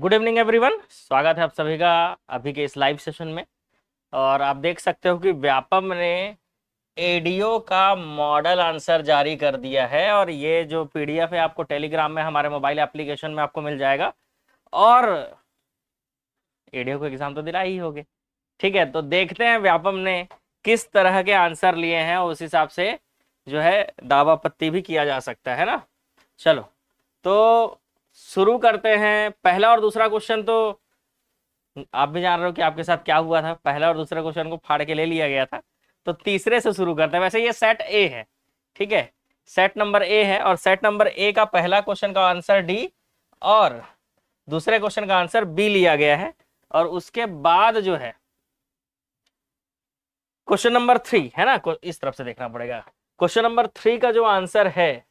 Good evening everyone, स्वागत है आप सभी का अभी के इस लाइव सेशन में। और आप देख सकते हो कि व्यापम ने एडीओ का मॉडल आंसर जारी कर दिया है और ये जो पीडीएफ है आपको टेलीग्राम में हमारे मोबाइल एप्लीकेशन में आपको मिल जाएगा। और एडीओ को एग्जाम तो दिला ही होगे, ठीक है। तो देखते हैं व्यापम ने किस तरह के आंसर लिए हैं, उस हिसाब से जो है दावा पत्ती भी किया जा सकता है ना। चलो तो शुरू करते हैं। पहला और दूसरा क्वेश्चन तो आप भी जान रहे हो कि आपके साथ क्या हुआ था। पहला और दूसरा क्वेश्चन को फाड़ के ले लिया गया था। तो तीसरे से शुरू करते हैं। वैसे ये सेट ए है, ठीक है, सेट नंबर ए है। और सेट नंबर ए का पहला क्वेश्चन का आंसर डी और दूसरे क्वेश्चन का आंसर बी लिया गया है। और उसके बाद जो है क्वेश्चन नंबर 3 है ना, इस तरफ से देखना पड़ेगा। क्वेश्चन नंबर 3 का जो आंसर है,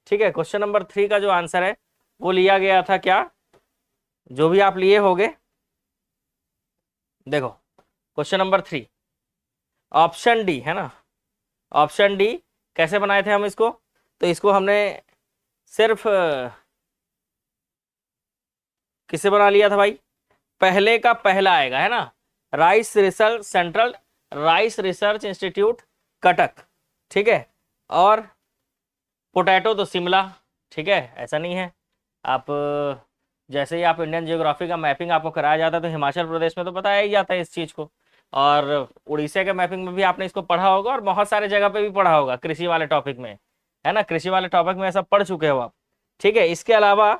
ठीक है, क्वेश्चन नंबर 3 का जो आंसर है वो लिया गया था क्या, जो भी आप लिए होगे। देखो क्वेश्चन नंबर 3 ऑप्शन डी है ना। ऑप्शन डी कैसे बनाए थे हम इसको, तो इसको हमने सिर्फ किससे बना लिया था भाई, पहले का पहला आएगा है ना, rice research central rice research institute Cuttack, ठीक है। और पोटैटो तो शिमला, ठीक है। ऐसा नहीं है, आप जैसे ही आप इंडियन जियोग्राफी का मैपिंग आपको कराया जाता है तो हिमाचल प्रदेश में तो बताया ही जाता है इस चीज़ को। और उड़ीसा के मैपिंग में भी आपने इसको पढ़ा होगा और बहुत सारे जगह पे भी पढ़ा होगा, कृषि वाले टॉपिक में, है ना। कृषि वाले टॉपिक में सब पढ़ चुके हो आप, ठीक है। इसके अलावा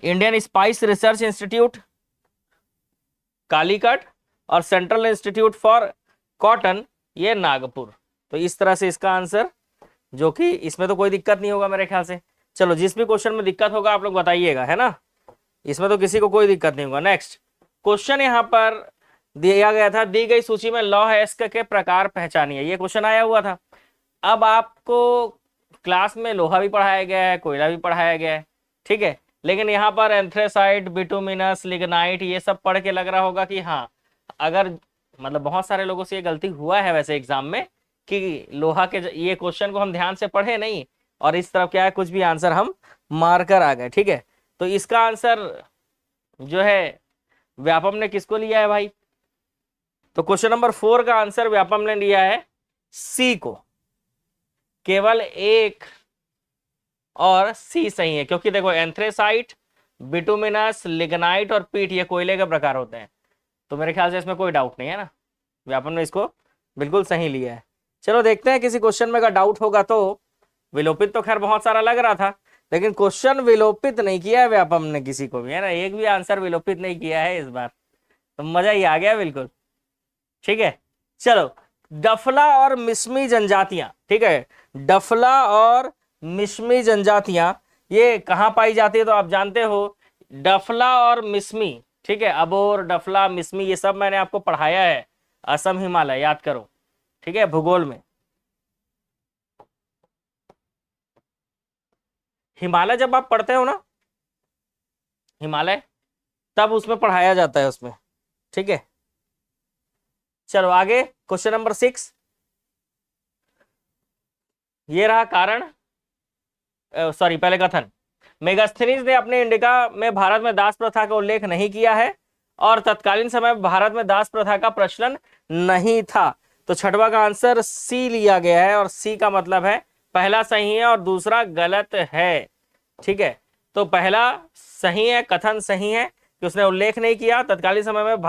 Indian spice research institute Calicut और सेंट्रल इंस्टीट्यूट फॉर कॉटन ये नागपुर। तो इस तरह से इसका आंसर, जो कि इसमें तो कोई दिक्कत नहीं होगा मेरे ख्याल से। चलो जिस भी क्वेश्चन में दिक्कत होगा आप लोग बताइएगा, है ना, इसमें तो किसी को कोई दिक्कत नहीं होगा। नेक्स्ट क्वेश्चन यहाँ पर दिया गया था, दी गई सूची में लौह अयस्क के प्रकार पहचानिए। ये क्वेश्चन आया हुआ था। अब आपको क्लास में लोहा भी पढ़ाया गया है, कोयला भी पढ़ाया गया है, ठीक है। लेकिन यहाँ पर एंथ्रेसाइट, बिटुमिनस, लिग्नाइट ये सब पढ़ के लग रहा होगा कि हाँ, अगर मतलब बहुत सारे लोगों से ये गलती हुआ है वैसे एग्जाम में कि लोहा के ये क्वेश्चन को हम ध्यान से पढ़े नहीं और इस तरफ क्या है कुछ भी आंसर हम मारकर आ गए, ठीक है। तो इसका आंसर जो है व्यापम ने किसको लिया है भाई, तो क्वेश्चन नंबर 4 का आंसर व्यापम ने लिया है सी को। केवल एक और सी सही है, क्योंकि देखो एंथ्रेसाइट, बिटुमिनस, लिग्नाइट और पीट ये कोयले के प्रकार होते हैं। तो मेरे ख्याल से इसमें कोई डाउट नहीं है ना, व्यापम ने इसको बिल्कुल सही लिया है। चलो देखते हैं किसी क्वेश्चन में का डाउट होगा तो। विलोपित तो खैर बहुत सारा लग रहा था, लेकिन क्वेश्चन विलोपित नहीं किया है व्यापम ने किसी को भी, है ना। एक भी आंसर विलोपित नहीं किया है इस बार, तो मजा ही आ गया बिल्कुल, ठीक है। चलो डफला और मिस्मी जनजातियां, ठीक है, डफला और मिस्मी जनजातियां ये कहाँ पाई जाती है तो आप जानते हो, डफला और मिस्मी, ठीक है। अबोर, डफला, मिस्मी ये सब मैंने आपको पढ़ाया है, असम हिमालय याद करो, ठीक है, भूगोल में। हिमालय जब आप पढ़ते हो ना, हिमालय तब उसमें पढ़ाया जाता है उसमें, ठीक है। चलो आगे क्वेश्चन नंबर 6, ये रहा कारण, सॉरी पहले कथन। मेगास्थनीज ने अपने इंडिका में भारत में दास प्रथा का उल्लेख नहीं किया है और तत्कालीन समय में भारत में दास प्रथा का प्रचलन नहीं था। तो छठवा का आंसर सी लिया गया है और सी का मतलब है पहला सही है और दूसरा गलत है, ठीक है। तो पहला सही है, कथन सही है कि उसने उल्लेख नहीं किया, तत्कालीन समय में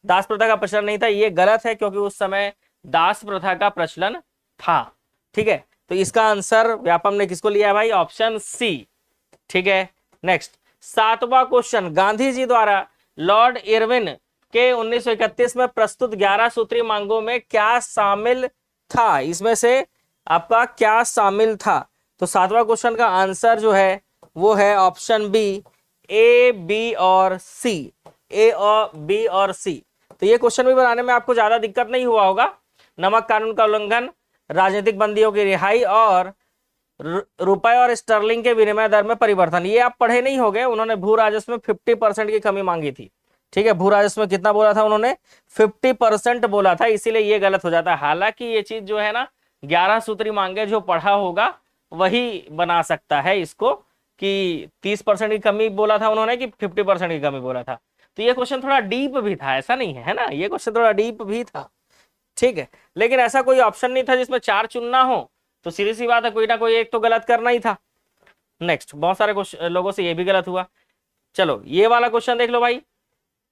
दास प्रथा का प्रचलन नहीं था, ये गलत है क्योंकि उस समय दास प्रथा का प्रचलन था, ठीक है। तो इसका आंसर व्यापम ने किसको लिया है भाई, ऑप्शन सी, ठीक है। नेक्स्ट 7वां क्वेश्चन, गांधी जी द्वारा लॉर्ड इरविन के 1931 में प्रस्तुत 11 सूत्री मांगों में क्या शामिल था, इसमें से आपका क्या शामिल था। तो 7वां क्वेश्चन का आंसर जो है वो है ऑप्शन बी, ए, बी और सी, ए और बी और सी। तो ये क्वेश्चन भी बनाने में आपको ज्यादा दिक्कत नहीं हुआ होगा। नमक कानून का उल्लंघन, राजनीतिक बंदियों की रिहाई और रुपए और स्टर्लिंग के विनिमय दर में परिवर्तन, ये आप पढ़े नहीं होंगे। उन्होंने भू राजस्व में 50% की कमी मांगी थी, ठीक है। भू राजस्व में कितना बोला था उन्होंने, 50% बोला था, इसीलिए ये गलत हो जाता है। हालांकि ये चीज जो है ना 11 सूत्री मांगे जो पढ़ा होगा वही बना सकता है इसको, कि 30% की कमी बोला था उन्होंने कि 50% की कमी बोला था। तो ये क्वेश्चन थोड़ा डीप भी था, ऐसा नहीं है ना, ये क्वेश्चन थोड़ा डीप भी था, ठीक है। लेकिन ऐसा कोई ऑप्शन नहीं था जिसमें 4 चुनना हो, तो सीधी सी बात है कोई ना कोई एक तो गलत करना ही था। नेक्स्ट, बहुत सारे लोगों से ये भी गलत हुआ। चलो ये वाला क्वेश्चन देख लो भाई,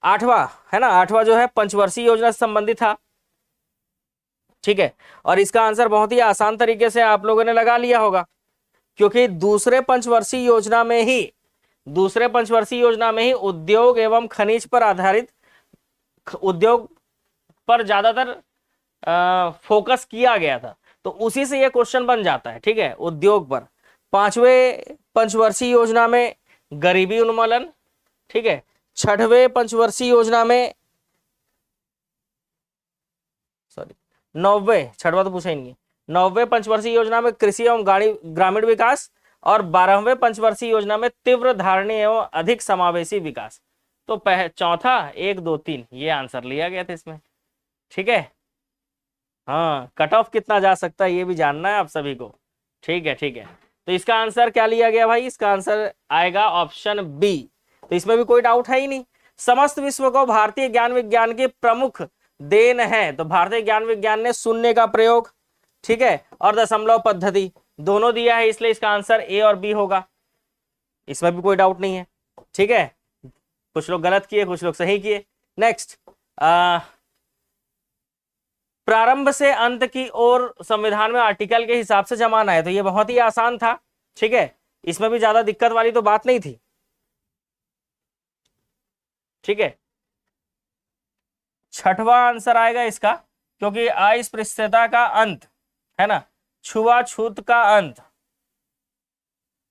8वां है ना, 8वां जो है पंचवर्षीय योजना से संबंधित था, ठीक है। और इसका आंसर बहुत ही आसान तरीके से आप लोगों ने लगा लिया होगा, क्योंकि दूसरे पंचवर्षीय योजना में ही उद्योग एवं खनिज पर आधारित उद्योग पर ज्यादातर फोकस किया गया था, तो उसी से ये क्वेश्चन बन जाता है, ठीक है, उद्योग पर। 5वें पंचवर्षीय योजना में गरीबी उन्मूलन, ठीक है। 6वें पंचवर्षीय योजना में, सॉरी 9वें, 6वां तो पूछा ही नहीं है, 9वें पंचवर्षीय योजना में कृषि एवं ग्रामीण विकास, और 12वें पंचवर्षीय योजना में तीव्र धारणीय एवं अधिक समावेशी विकास। तो चौथा 1 2 3 ये आंसर लिया गया था इसमें, ठीक है। हाँ, कट ऑफ कितना जा सकता है ये भी जानना है आप सभी को, ठीक है, ठीक है। तो इसका आंसर क्या लिया गया भाई, इसका आंसर आएगा ऑप्शन बी। तो इसमें भी कोई डाउट है ही नहीं। समस्त विश्व को भारतीय ज्ञान विज्ञान की प्रमुख देन है, तो भारतीय ज्ञान विज्ञान ने शून्य का प्रयोग, ठीक है, और दशमलव पद्धति दोनों दिया है, इसलिए इसका आंसर ए और बी होगा, इसमें भी कोई डाउट नहीं है, ठीक है। कुछ लोग गलत किए, कुछ लोग सही किए। नेक्स्ट, प्रारंभ से अंत की ओर संविधान में आर्टिकल के हिसाब से जमाना है, तो ये बहुत ही आसान था, ठीक है, इसमें भी ज्यादा दिक्कत वाली तो बात नहीं थी, ठीक है। 6वां आंसर आएगा इसका, क्योंकि अस्पृश्यता का अंत है ना, छुआछूत का अंत,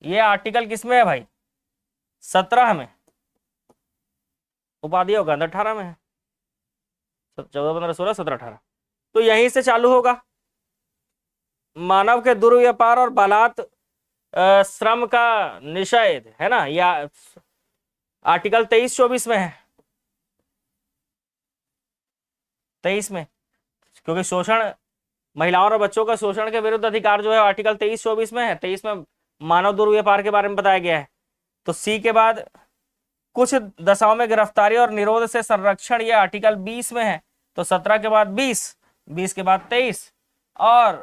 ये आर्टिकल किसमें है भाई, 17 में, उपाधि होगा 18 में है, 14 15 16 17 18, तो यहीं से चालू होगा। मानव के दुर्व्यापार और बालात श्रम का निषेध है ना, या आर्टिकल 23-24 में है, 23 में, क्योंकि शोषण, महिलाओं और बच्चों का शोषण के विरुद्ध अधिकार जो है आर्टिकल 23-24 में है। 23 में मानव दुर्व्यापार के बारे में बताया गया है। तो सी के बाद कुछ दशाओं में गिरफ्तारी और निरोध से संरक्षण, ये आर्टिकल 20 में है। तो 17 के बाद 20 के बाद 23, और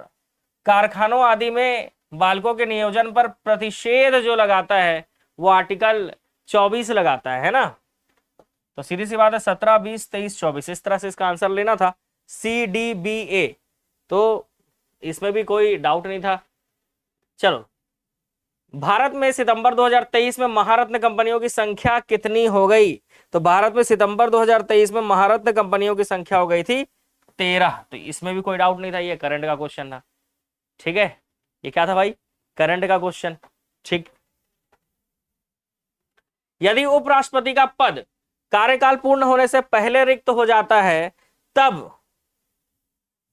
कारखानों आदि में बालकों के नियोजन पर प्रतिषेध जो लगाता है वो आर्टिकल 24 लगाता है ना। तो सीधी सी बात है 17 20 23 24 इस तरह से इसका आंसर लेना था, CDBA। तो इसमें भी कोई डाउट नहीं था। चलो, भारत में सितंबर 2023 में महारत्न कंपनियों की संख्या कितनी हो गई? तो भारत में सितंबर 2023 में महारत्न कंपनियों की संख्या हो गई थी 13। तो इसमें भी कोई डाउट नहीं था, ये करंट का क्वेश्चन था, ठीक है। ये क्या था भाई? करंट का क्वेश्चन, ठीक। यदि उपराष्ट्रपति का पद कार्यकाल पूर्ण होने से पहले रिक्त हो जाता है, तब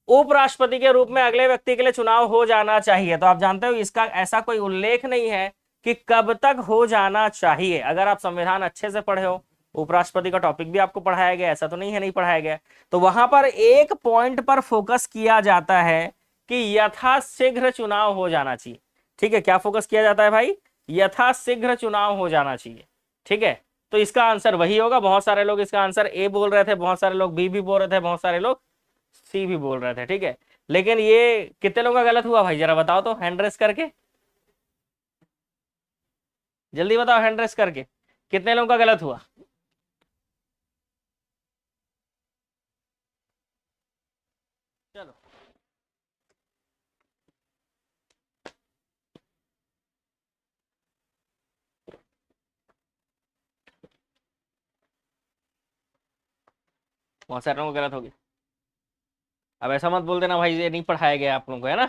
उपराष्ट्रपति के रूप में अगले व्यक्ति के लिए चुनाव हो जाना चाहिए। तो आप जानते हो इसका ऐसा कोई उल्लेख नहीं है कि कब तक हो जाना चाहिए। अगर आप संविधान अच्छे से पढ़े हो, उपराष्ट्रपति का टॉपिक भी आपको पढ़ाया गया, ऐसा तो नहीं है नहीं पढ़ाया गया। तो वहां पर एक पॉइंट पर फोकस किया जाता है कि यथाशीघ्र चुनाव हो जाना चाहिए, ठीक है। क्या फोकस किया जाता है भाई? यथाशीघ्र चुनाव हो जाना चाहिए, ठीक है। तो इसका आंसर वही होगा। बहुत सारे लोग इसका आंसर ए बोल रहे थे, बहुत सारे लोग बी भी बोल रहे थे, बहुत सारे लोग सी भी बोल रहे थे, ठीक है। लेकिन ये कितने लोगों का गलत हुआ भाई, जरा बताओ तो, हैंड रेस करके जल्दी बताओ, हैंड रेस करके कितने लोगों का गलत हुआ? चलो, बहुत सारे लोगों को गलत हो गया। अब ऐसा मत बोल देना भाई ये नहीं पढ़ाया गया आप लोगों को, है ना।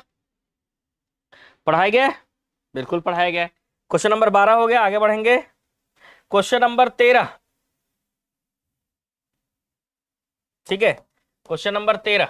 पढ़ाया गया, बिल्कुल पढ़ाया गया। क्वेश्चन नंबर 12 हो गया, आगे बढ़ेंगे। क्वेश्चन नंबर 13, ठीक है। क्वेश्चन नंबर 13,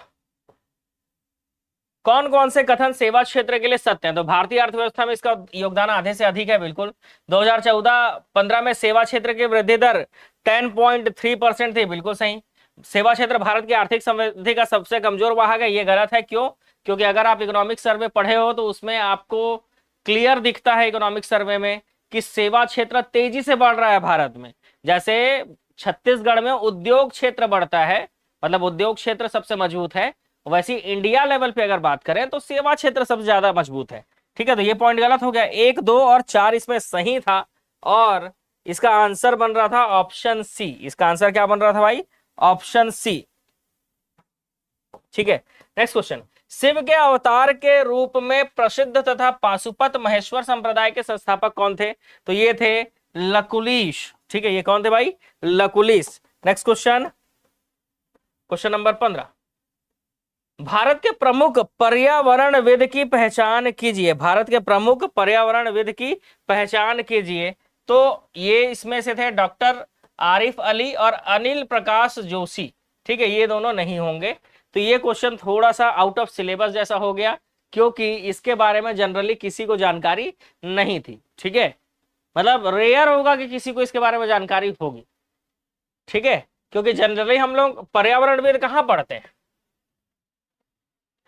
कौन कौन से कथन सेवा क्षेत्र के लिए सत्य है? तो भारतीय अर्थव्यवस्था में इसका योगदान आधे से अधिक है, बिल्कुल। 2014-15 में सेवा क्षेत्र की वृद्धि दर 10.3% थी, बिल्कुल सही। सेवा क्षेत्र भारत की आर्थिक समृद्धि का सबसे कमजोर वाहक है, ये गलत है। क्यों? क्योंकि अगर आप इकोनॉमिक सर्वे पढ़े हो तो उसमें आपको क्लियर दिखता है, इकोनॉमिक सर्वे में, कि सेवा क्षेत्र तेजी से बढ़ रहा है भारत में। जैसे छत्तीसगढ़ में उद्योग क्षेत्र बढ़ता है, मतलब उद्योग क्षेत्र सबसे मजबूत है, वैसे इंडिया लेवल पे अगर बात करें तो सेवा क्षेत्र सबसे ज्यादा मजबूत है। ठीक है, तो ये पॉइंट गलत हो गया। 1, 2 और 4 इसमें सही था और इसका आंसर बन रहा था ऑप्शन सी। इसका आंसर क्या बन रहा था भाई? Option C. ठीक है, नेक्स्ट क्वेश्चन। शिव के अवतार के रूप में प्रसिद्ध तथा पाशुपत महेश्वर संप्रदाय के संस्थापक कौन थे? तो ये थे लकुलिश। ठीक है, ये कौन थे भाई? Lakulish. Next question, question number 15। Bharat के प्रमुख पर्यावरणविद की पहचान कीजिए। भारत के प्रमुख पर्यावरणविद की पहचान कीजिए। तो ये इसमें से थे डॉक्टर आरिफ अली और अनिल प्रकाश जोशी। ठीक है, ये दोनों नहीं होंगे। तो ये क्वेश्चन थोड़ा सा आउट ऑफ सिलेबस जैसा हो गया, क्योंकि इसके बारे में जनरली किसी को जानकारी नहीं थी। ठीक है, मतलब रेयर होगा कि किसी को इसके बारे में जानकारी होगी। ठीक है, क्योंकि जनरली हम लोग पर्यावरणविद कहाँ पढ़ते हैं,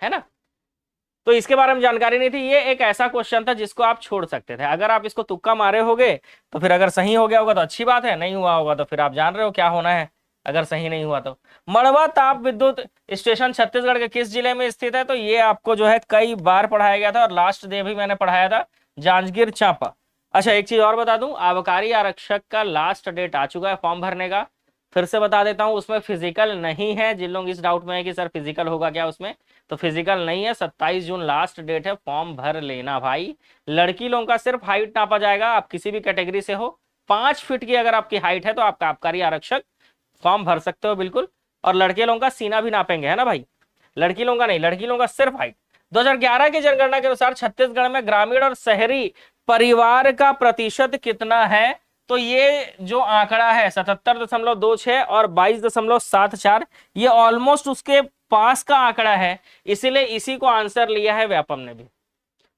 है ना। तो इसके बारे में जानकारी नहीं थी। ये एक ऐसा क्वेश्चन था जिसको आप छोड़ सकते थे। अगर आप इसको तुक्का मारे होगे तो फिर अगर सही हो गया होगा तो अच्छी बात है, नहीं हुआ होगा तो फिर आप जान रहे हो क्या होना है अगर सही नहीं हुआ तो। मड़वा ताप विद्युत स्टेशन छत्तीसगढ़ के किस जिले में स्थित है? तो ये आपको जो है कई बार पढ़ाया गया था और लास्ट डे भी मैंने पढ़ाया था, जांजगीर चांपा। अच्छा, एक चीज और बता दूं, आबकारी आरक्षक का लास्ट डेट आ चुका है फॉर्म भरने का। फिर से बता देता हूं, उसमें फिजिकल नहीं है। जिन लोग इस डाउट में है कि सर फिजिकल होगा क्या उसमें, तो फिजिकल नहीं है। 27 जून लास्ट डेट है, फॉर्म भर लेना भाई। लड़की लोगों का सिर्फ हाइट नापा जाएगा, आप किसी भी कैटेगरी से हो। 5 फीट की अगर आपकी हाइट है तो आपका आबकारी आरक्षक फॉर्म भर सकते हो बिल्कुल। और लड़के लोगों का सीना भी नापेंगे, है ना भाई, लड़की लोगों का नहीं, लड़की लोगों का सिर्फ हाइट। 2011 की जनगणना के अनुसार छत्तीसगढ़ में ग्रामीण और शहरी परिवार का प्रतिशत कितना है? तो ये जो आंकड़ा है 77.26 और 22.74, ये ऑलमोस्ट उसके पास का आंकड़ा है, इसीलिए इसी को आंसर लिया है व्यापम ने भी।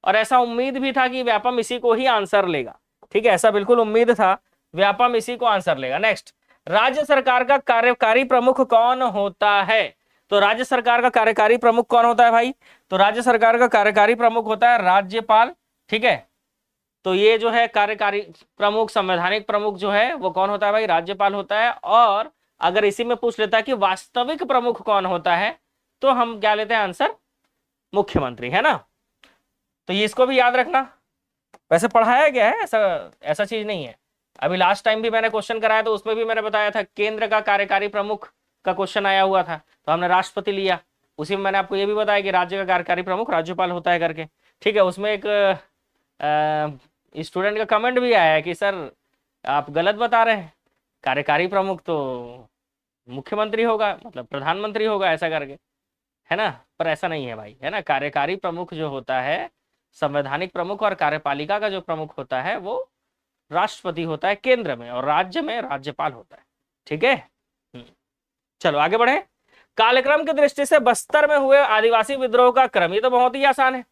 और ऐसा उम्मीद भी था कि व्यापम इसी को ही आंसर लेगा। ठीक है, ऐसा बिल्कुल उम्मीद था, व्यापम इसी को आंसर लेगा। नेक्स्ट, राज्य सरकार का कार्यकारी प्रमुख कौन होता है? तो राज्य सरकार का कार्यकारी प्रमुख कौन होता है भाई? तो राज्य सरकार का कार्यकारी प्रमुख होता है राज्यपाल। ठीक है, तो ये जो है कार्यकारी प्रमुख, संवैधानिक प्रमुख जो है वो कौन होता है भाई? राज्यपाल होता है। और अगर इसी में पूछ लेता है कि वास्तविक प्रमुख कौन होता है, तो हम क्या लेते हैं आंसर? मुख्यमंत्री, है ना। तो ये इसको भी याद रखना। वैसे पढ़ाया गया है, ऐसा चीज नहीं है। अभी लास्ट टाइम भी मैंने क्वेश्चन कराया तो उसमें भी मैंने बताया था केंद्र का कार्यकारी प्रमुख का क्वेश्चन आया हुआ था, तो हमने राष्ट्रपति लिया। उसी में मैंने आपको ये भी बताया कि राज्य का कार्यकारी प्रमुख राज्यपाल होता है करके। ठीक है, उसमें एक स्टूडेंट का कमेंट भी आया है कि सर आप गलत बता रहे हैं, कार्यकारी प्रमुख तो मुख्यमंत्री होगा, मतलब प्रधानमंत्री होगा ऐसा करके, है ना। पर ऐसा नहीं है भाई, है ना। कार्यकारी प्रमुख जो होता है, संवैधानिक प्रमुख और कार्यपालिका का जो प्रमुख होता है वो राष्ट्रपति होता है केंद्र में, और राज्य में राज्यपाल होता है। ठीक है, चलो आगे बढ़े। कालक्रम की दृष्टि से बस्तर में हुए आदिवासी विद्रोह का क्रम, ये तो बहुत ही आसान है,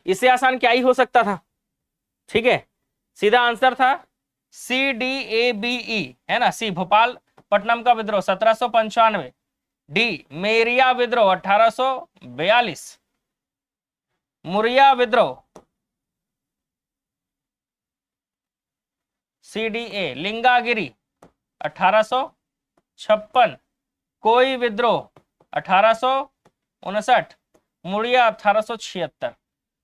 इससे आसान क्या ही हो सकता था। ठीक है, सीधा आंसर था CDABE, है ना। सी भोपाल पट्टनम का विद्रोह 1795, डी मेरिया विद्रोह 1842, मुरिया विद्रोह CDA, लिंगागिरी 1856, कोई विद्रोह 1859, मुड़िया 1876।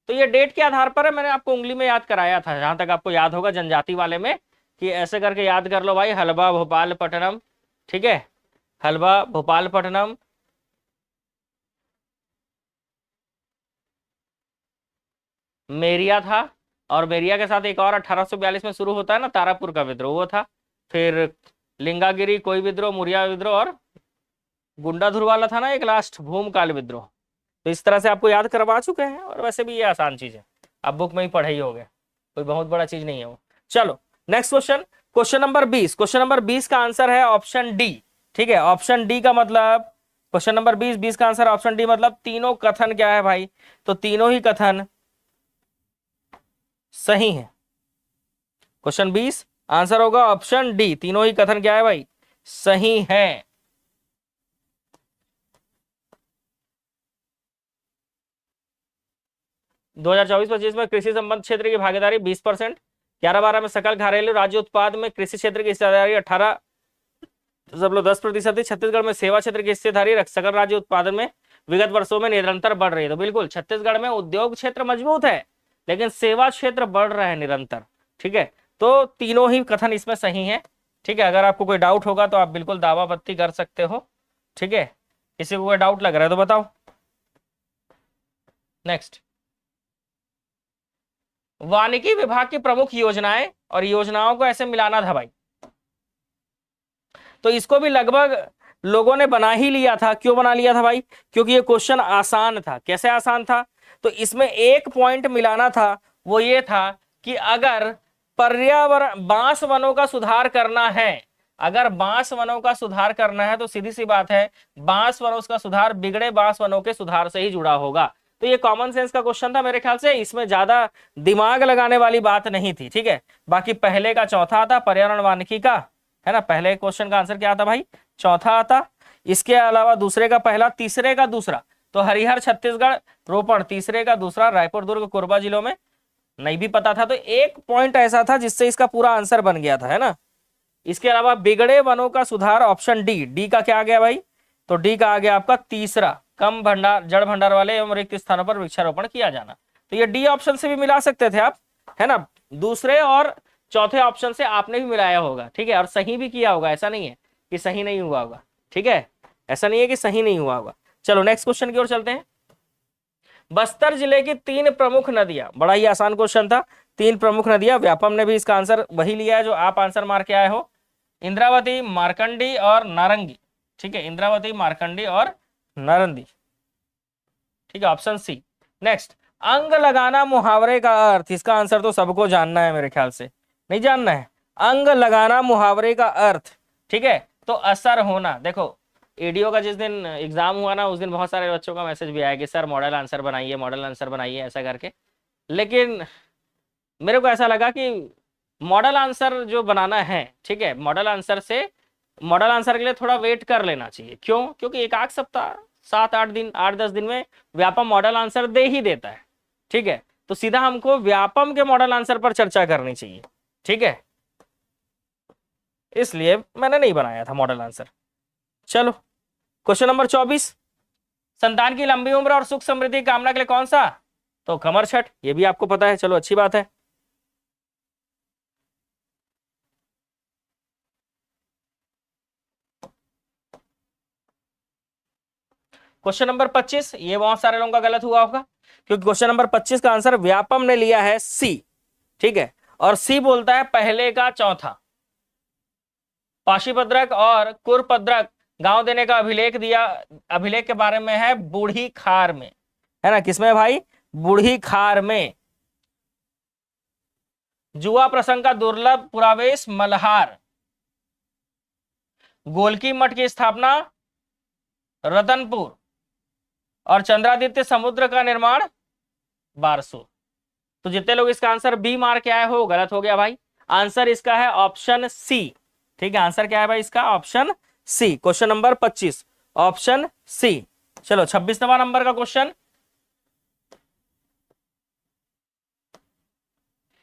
तो ये डेट के आधार पर है, मैंने आपको उंगली में याद कराया था, जहां तक आपको याद होगा जनजाति वाले में, कि ऐसे करके याद कर लो भाई। हलबा भोपालपट्टनम, ठीक है, हलबा भोपालपट्टनम, मेरिया था, और मेरिया के साथ एक और 1842 में शुरू होता है ना तारापुर का विद्रोह, वो था। फिर लिंगागिरी, कोई विद्रोह, मुरिया विद्रोह, और गुंडाधुर वाला था ना एक लास्ट, भूमकाल विद्रोह। तो इस तरह से आपको याद करवा चुके हैं, और वैसे भी ये आसान चीज है, आप बुक में ही पढ़े ही होंगे, कोई बहुत बड़ा चीज नहीं है वो। चलो next question, question number 20। Question number 20 का आंसर है ऑप्शन डी। ठीक है, ऑप्शन डी का मतलब, क्वेश्चन नंबर 20 का आंसर ऑप्शन डी, मतलब तीनों कथन क्या है भाई? तो तीनों ही कथन सही है। क्वेश्चन 20 आंसर होगा ऑप्शन डी, तीनों ही कथन क्या है भाई? सही है। 2024-25 में कृषि संबंध क्षेत्र की भागीदारी 20%, 11-12 में सकल घरेलू राज्य उत्पाद में कृषि क्षेत्र की हिस्सेदारी 18.10% थी। छत्तीसगढ़ में सेवा क्षेत्र की हिस्सेदारी सकल राज्य उत्पादन में विगत वर्षों में निरंतर बढ़ रही है। तो बिल्कुल छत्तीसगढ़ में उद्योग क्षेत्र मजबूत है लेकिन सेवा क्षेत्र बढ़ रहा है निरंतर। ठीक है, तो तीनों ही कथन इसमें सही है। ठीक है, अगर आपको कोई डाउट होगा तो आप बिल्कुल दावा आपत्ति कर सकते हो। ठीक है, किसी को कोई डाउट लग रहा है तो बताओ। नेक्स्ट, वानिकी विभाग की प्रमुख योजनाएं और योजनाओं को ऐसे मिलाना था भाई। तो इसको भी लगभग लोगों ने बना ही लिया था। क्यों बना लिया था भाई? क्योंकि ये क्वेश्चन आसान था। कैसे आसान था? तो इसमें एक पॉइंट मिलाना था, वो ये था कि अगर पर्यावरण बांस वनों का सुधार करना है, अगर बांस वनों का सुधार करना है तो सीधी सी बात है बांस वनों का सुधार बिगड़े बांस वनों के सुधार से ही जुड़ा होगा। तो ये कॉमन सेंस का क्वेश्चन था मेरे ख्याल से, इसमें ज्यादा दिमाग लगाने वाली बात नहीं थी। ठीक है, बाकी पहले का चौथा था पर्यावरण वानिकी का, है ना। पहले क्वेश्चन का आंसर क्या था भाई? चौथा आता। इसके अलावा दूसरे का पहला, तीसरे का दूसरा, तो हरिहर छत्तीसगढ़ रोपण, तीसरे का दूसरा रायपुर दुर्ग कोरबा जिलों में नहीं भी पता था। तो एक पॉइंट ऐसा था जिससे इसका पूरा आंसर बन गया था, है ना। इसके अलावा बिगड़े वनों का सुधार, ऑप्शन डी। डी का क्या आ गया भाई? तो डी का आ गया आपका तीसरा, कम भंडार जड़ भंडार वाले एवं रिक्त स्थानों पर वृक्षारोपण किया जाना। तो ये डी ऑप्शन से भी मिला सकते थे आप, है ना। दूसरे और चौथे ऑप्शन से आपने भी मिलाया होगा। ठीक है, और सही भी किया होगा, ऐसा नहीं है कि सही नहीं हुआ होगा। ठीक है, ऐसा नहीं है कि सही नहीं हुआ होगा। चलो नेक्स्ट क्वेश्चन की ओर चलते हैं। बस्तर जिले की 3 प्रमुख नदियां, बड़ा ही आसान क्वेश्चन था। 3 प्रमुख नदियां, व्यापम ने भी इसका आंसर वही लिया है जो आप आंसर मार के आए हो, इंद्रावती, मार्कंडी और नारंगी। ठीक है, इंद्रावती, मार्कंडी और नारंगी। ठीक है, ऑप्शन सी। नेक्स्ट, अंग लगाना मुहावरे का अर्थ, इसका आंसर तो सबको जानना है मेरे ख्याल से, नहीं जानना है? अंग लगाना मुहावरे का अर्थ, ठीक है, तो असर होना। देखो एडीओ का जिस दिन एग्जाम हुआ ना, उस दिन बहुत सारे बच्चों का मैसेज भी आया कि सर मॉडल आंसर बनाइए, मॉडल आंसर बनाइए, ऐसा करके। लेकिन मेरे को ऐसा लगा कि मॉडल आंसर जो बनाना है, ठीक है, मॉडल आंसर के लिए थोड़ा वेट कर लेना चाहिए। क्यों? क्योंकि एक आध सप्ताह, 7-8 दिन, 8-10 दिन में व्यापम मॉडल आंसर दे ही देता है। ठीक है, तो सीधा हमको व्यापम के मॉडल आंसर पर चर्चा करनी चाहिए। ठीक है, इसलिए मैंने नहीं बनाया था मॉडल आंसर। चलो क्वेश्चन नंबर 24, संतान की लंबी उम्र और सुख समृद्धि की कामना के लिए कौन सा? तो कमर छठ, ये भी आपको पता है। चलो अच्छी बात है। क्वेश्चन नंबर 25, ये बहुत सारे लोगों का गलत हुआ होगा क्योंकि क्वेश्चन नंबर 25 का आंसर व्यापम ने लिया है सी। ठीक है, और सी बोलता है पहले का चौथा। पाशीपद्रक और कुरपद्रक गांव देने का अभिलेख दिया, अभिलेख के बारे में है बूढ़ी खार में, है ना। किसमें भाई? बूढ़ी खार में। जुआ प्रसंग का दुर्लभ पुरावेश मल्हार। गोलकी मठ की स्थापना रतनपुर और चंद्रादित्य समुद्र का निर्माण बारसो। तो जितने लोग इसका आंसर बी मार के आए हो, गलत हो गया भाई। आंसर इसका है ऑप्शन सी। ठीक है, आंसर क्या है भाई इसका? Option C. Question number 25 option C. चलो 26वां नंबर का क्वेश्चन,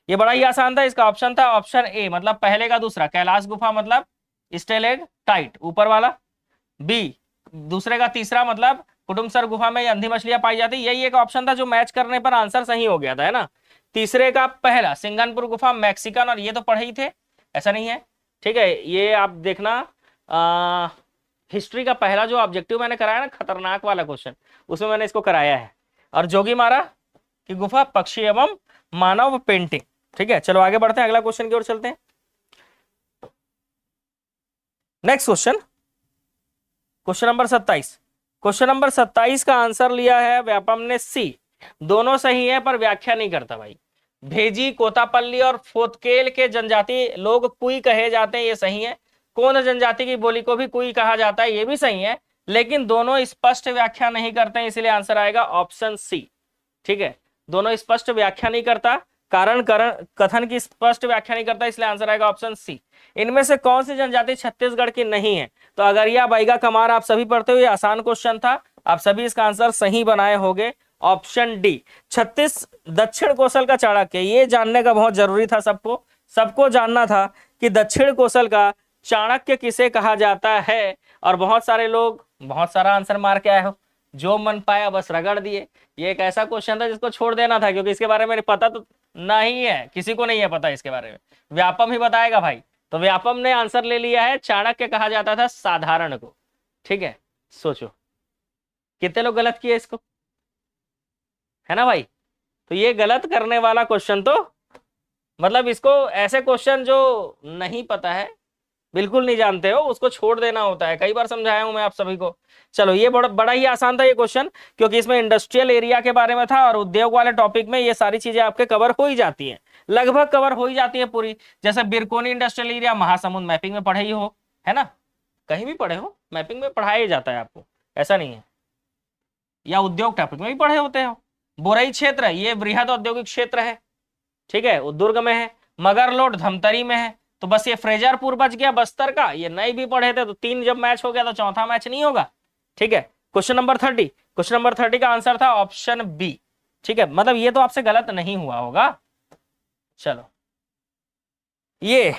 ये बड़ा ही आसान था। इसका ऑप्शन था ऑप्शन ए, मतलब पहले का दूसरा, कैलाश गुफा मतलब स्टेलेक्टाइट ऊपर वाला। बी, दूसरे का तीसरा मतलब कुटुम्बसर गुफा में अंधी मछलियां पाई जाती। यही एक ऑप्शन था जो मैच करने पर आंसर सही हो गया था, है ना। तीसरे का पहला सिंगनपुर गुफा मैक्सिकन, और ये तो पढ़े ही थे, ऐसा नहीं है। ठीक है, ये आप देखना हिस्ट्री का पहला जो ऑब्जेक्टिव मैंने कराया ना, खतरनाक वाला क्वेश्चन, उसमें मैंने इसको कराया है। और जोगीमारा की गुफा पक्षी एवं मानव पेंटिंग। ठीक है, चलो आगे बढ़ते हैं, अगला क्वेश्चन की ओर चलते हैं। Next question, question number 27। Question number 27 का आंसर लिया है व्यापम ने सी। दोनों सही है पर व्याख्या नहीं करता भाई। भेजी, कोतापल्ली और फोतकेल के जनजाति लोग कुई कहे जाते हैं, ये सही है। कौन जनजाति की बोली को भी कुई कहा जाता है, ये भी सही है। लेकिन दोनों स्पष्ट व्याख्या नहीं करते हैं, इसलिए आंसर आएगा ऑप्शन सी। ठीक है, दोनों स्पष्ट व्याख्या नहीं करता, कारण कथन की स्पष्ट व्याख्या नहीं करता, इसलिए आंसर आएगा ऑप्शन सी। इनमें से कौन सी जनजाति छत्तीसगढ़ की नहीं है? तो अगरिया, बैगा, कमार आप सभी पढ़ते हो, ये आसान क्वेश्चन था, आप सभी इसका आंसर सही बनाए होगे। Option D. 36 दक्षिण कौशल का चाणक्य, ये जानने का बहुत जरूरी था सबको, सबको जानना था कि दक्षिण कौशल का चाणक्य किसे कहा जाता है। और बहुत सारे लोग बहुत सारा आंसर मार के आए हो, जो मन पाया बस रगड़ दिए। ये एक ऐसा क्वेश्चन था जिसको छोड़ देना था, क्योंकि इसके बारे में पता तो नहीं है, किसी को नहीं है पता इसके बारे में, व्यापम ही बताएगा भाई। तो व्यापम ने आंसर ले लिया है, चाणक्य कहा जाता था साधारण को। ठीक है, सोचो कितने लोग गलत किए इसको, है ना भाई। तो ये गलत करने वाला क्वेश्चन तो मतलब इसको ऐसे क्वेश्चन जो नहीं पता है, बिल्कुल नहीं जानते हो, उसको छोड़ देना होता है। कई बार समझाया हूं मैं आप सभी को। चलो ये बड़ा ही आसान था ये क्वेश्चन, क्योंकि इसमें इंडस्ट्रियल एरिया के बारे में था और उद्योग वाले टॉपिक में ये सारी चीजें आपके कवर हो ही जाती हैं, लगभग कवर हो ही जाती है पूरी। जैसे Birkoni industrial area Mahasamund mapping में पढ़े ही हो, है ना, कहीं भी पढ़े हो, मैपिंग में पढ़ाया जाता है आपको, ऐसा नहीं है, या उद्योग टॉपिक में भी पढ़े होते हो। बोरई क्षेत्र ये बृहद औद्योगिक क्षेत्र है, ठीक है, वो दुर्ग में है। मगरलोड धमतरी में है। तो बस ये फ्रेजरपुर बच गया बस्तर का, ये नहीं भी पढ़े थे तो 3 जब मैच हो गया तो चौथा मैच नहीं होगा। ठीक है, क्वेश्चन नंबर 30, क्वेश्चन नंबर 30 का आंसर था ऑप्शन बी। ठीक है, मतलब ये तो आपसे गलत नहीं हुआ होगा। चलो ये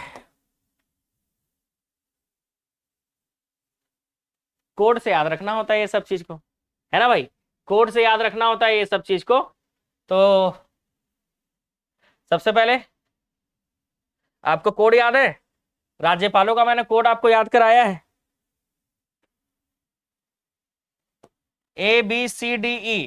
कोड से याद रखना होता है ये सब चीज को, है ना भाई, कोड से याद रखना होता है ये सब चीज को। तो सबसे पहले आपको कोड याद है, राज्यपालों का मैंने कोड आपको याद कराया है, ABCDE,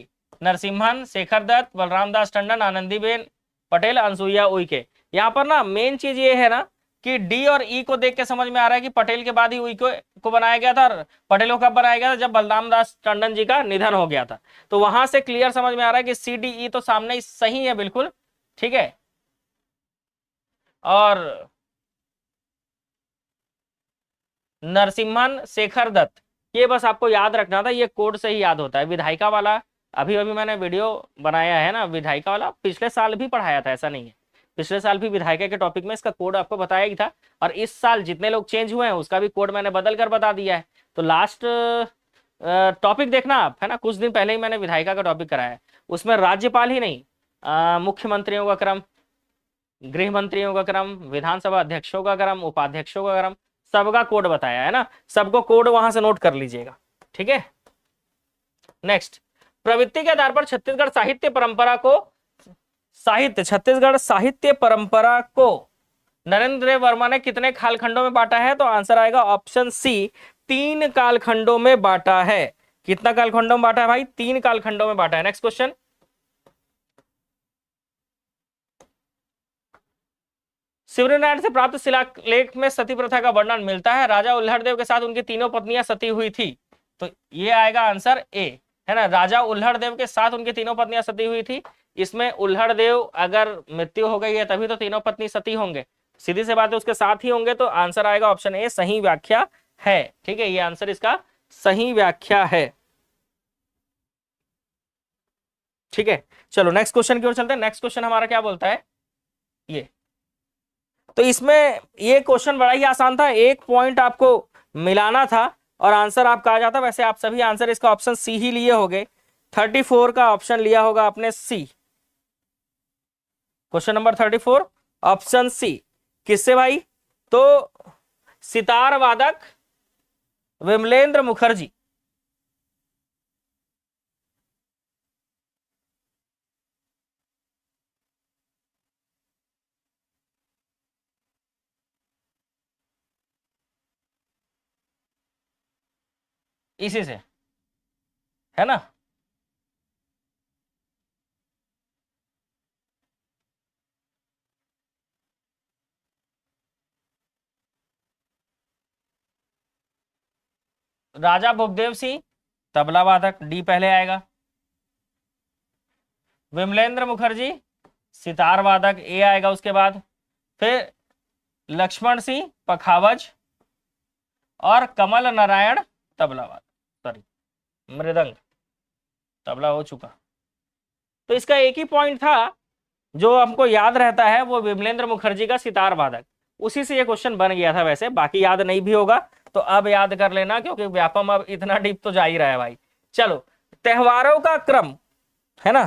नरसिम्हन, शेखर दत्त, बलराम दास टंडन, आनंदीबेन पटेल, अनसुईया उइके। यहाँ पर ना मेन चीज ये है ना कि डी और ई को देख के समझ में आ रहा है कि पटेल के बाद ही उइके को बनाया गया था। और पटेल को कब बनाया गया था, जब बलराम दास टंडन जी का निधन हो गया था। तो वहां से क्लियर समझ में आ रहा है कि CDE तो सामने ही सही है बिल्कुल। ठीक है, और नरसिम्हन, शेखर दत्त, ये बस आपको याद रखना था, ये कोड से ही याद होता है। विधायिका वाला अभी अभी मैंने वीडियो बनाया है ना, विधायिका वाला पिछले साल भी पढ़ाया था, ऐसा नहीं है, पिछले साल भी विधायिका के टॉपिक में इसका कोड आपको बताया ही था। और इस साल जितने लोग चेंज हुए हैं उसका भी कोड मैंने बदल कर बता दिया है। तो लास्ट टॉपिक देखना आप, है ना, कुछ दिन पहले ही मैंने विधायिका का टॉपिक कराया है, उसमें राज्यपाल ही नहीं, मुख्यमंत्रियों का क्रम, गृह मंत्रियों का क्रम, विधानसभा अध्यक्षों का क्रम, उपाध्यक्षों का क्रम, सबका कोड बताया है ना, सबको कोड वहां से नोट कर लीजिएगा। ठीक है, नेक्स्ट, प्रवृत्ति के आधार पर छत्तीसगढ़ साहित्य परंपरा को छत्तीसगढ़ साहित्य परंपरा को नरेंद्र देव वर्मा ने कितने कालखंडों में बांटा है। तो आंसर आएगा ऑप्शन सी, 3 कालखंडों में बांटा है। कितना कालखंडों में बांटा है भाई, 3 कालखंडों में बांटा है। नेक्स्ट क्वेश्चन, शिवनारायण से प्राप्त शिलालेख में सती प्रथा का वर्णन मिलता है। राजा उल्हड़देव के साथ उनकी तीनों पत्नियां सती हुई थी। तो ये आएगा आंसर ए, है ना, राजा उल्हड़देव के साथ उनकी तीनों पत्नियां सती हुई थी। इसमें उल्हड़देव अगर मृत्यु हो गई है तभी तो तीनों पत्नी सती होंगे, सीधी सी बात है, उसके साथ ही होंगे। तो आंसर आएगा ऑप्शन ए, सही व्याख्या है। ठीक है, ये आंसर इसका सही व्याख्या है। ठीक है, चलो नेक्स्ट क्वेश्चन की ओर चलते हैं। नेक्स्ट क्वेश्चन हमारा क्या बोलता है, ये तो इसमें ये क्वेश्चन बड़ा ही आसान था, 1 पॉइंट आपको मिलाना था और आंसर आपका आ जाता। वैसे आप सभी आंसर इसका ऑप्शन सी ही लिए होंगे, 34 का ऑप्शन लिया होगा आपने सी। क्वेश्चन नंबर 34 ऑप्शन सी, किससे भाई, तो सितार वादक विमलेंद्र मुखर्जी। इसी से, है ना, राजा भूपदेव सिंह तबला वादक, डी पहले आएगा। विमलेंद्र मुखर्जी सितार वादक, ए आएगा उसके बाद। फिर लक्ष्मण सिंह पखावज और कमल नारायण तबला वादक, सॉरी मृदंग, तबला हो चुका। तो इसका एक ही पॉइंट था जो हमको याद रहता है, वो विमलेंद्र मुखर्जी का सितार वादक, उसी से ये क्वेश्चन बन गया था। वैसे बाकी याद नहीं भी होगा तो अब याद कर लेना, क्योंकि व्यापम अब इतना डीप तो जा ही रहा है भाई। चलो, त्योहारों का क्रम है ना।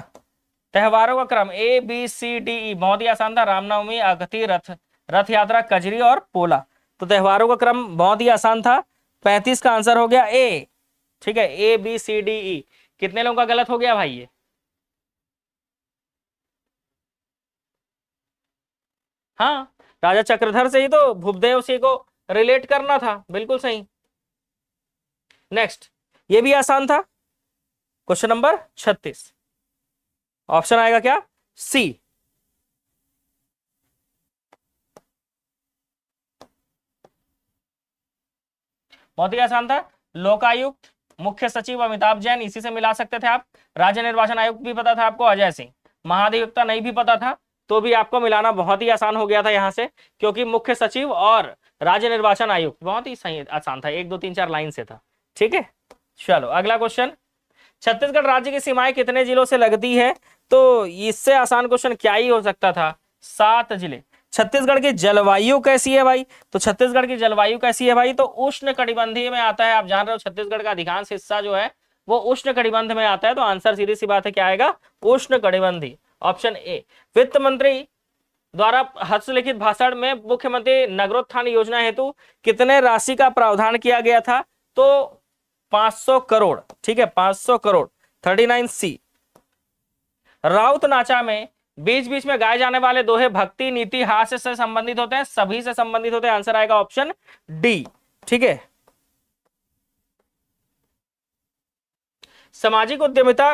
त्योहारों का क्रम ABCDE, बहुत ही आसान था। रामनवमी, अगती, रथ यात्रा, कजरी और पोला। तो त्योहारों का क्रम बहुत ही आसान था। 35 का आंसर हो गया ए। ठीक है, ABCDE। कितने लोगों का गलत हो गया भाई ये? हाँ, राजा चक्रधर से ही तो भूपदेव सिंह को रिलेट करना था, बिल्कुल सही। नेक्स्ट, ये भी आसान था। क्वेश्चन नंबर 36, ऑप्शन आएगा क्या? सी। बहुत ही आसान था। लोकायुक्त, मुख्य सचिव अमिताभ जैन, इसी से मिला सकते थे आप। राज्य निर्वाचन आयुक्त भी पता था आपको, अजय सिंह। महाधिवक्ता नहीं भी पता था तो भी आपको मिलाना बहुत ही आसान हो गया था यहां से, क्योंकि मुख्य सचिव और राज्य निर्वाचन आयुक्त बहुत ही सही आसान था, 1 2 3 4 लाइन से था। ठीक है, चलो अगला क्वेश्चन। छत्तीसगढ़ राज्य की सीमाएं कितने जिलों से लगती है? तो इससे आसान क्वेश्चन क्या ही हो सकता था, 7 जिले। छत्तीसगढ़ की जलवायु कैसी है भाई? तो छत्तीसगढ़ की जलवायु कैसी है भाई? तो उष्ण कटिबंधीय में आता है। आप जान रहे हो छत्तीसगढ़ का अधिकांश हिस्सा जो है वो उष्ण कटिबंध में आता है, तो आंसर सीधी सी बात है क्या आएगा? उष्ण कटिबंधी, ऑप्शन ए। वित्त मंत्री द्वारा हस्तलिखित भाषण में मुख्यमंत्री नगरोत्थान योजना हेतु कितने राशि का प्रावधान किया गया था? तो 500 करोड़। ठीक है, 500 करोड़, 39C। राउत नाचा में बीच बीच में गाए जाने वाले दोहे भक्ति, नीति, हास्य से संबंधित होते हैं? सभी से संबंधित होते हैं। आंसर आएगा ऑप्शन डी। ठीक है, सामाजिक उद्यमिता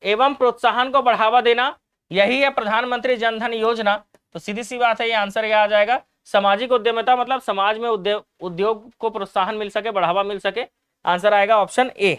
एवं प्रोत्साहन को बढ़ावा देना, यही है प्रधानमंत्री जनधन योजना। तो सीधी सी बात है, ये आंसर ये आ जाएगा। सामाजिक उद्यमिता मतलब समाज में उद्योग को प्रोत्साहन मिल सके, बढ़ावा मिल सके। आंसर आएगा ऑप्शन ए।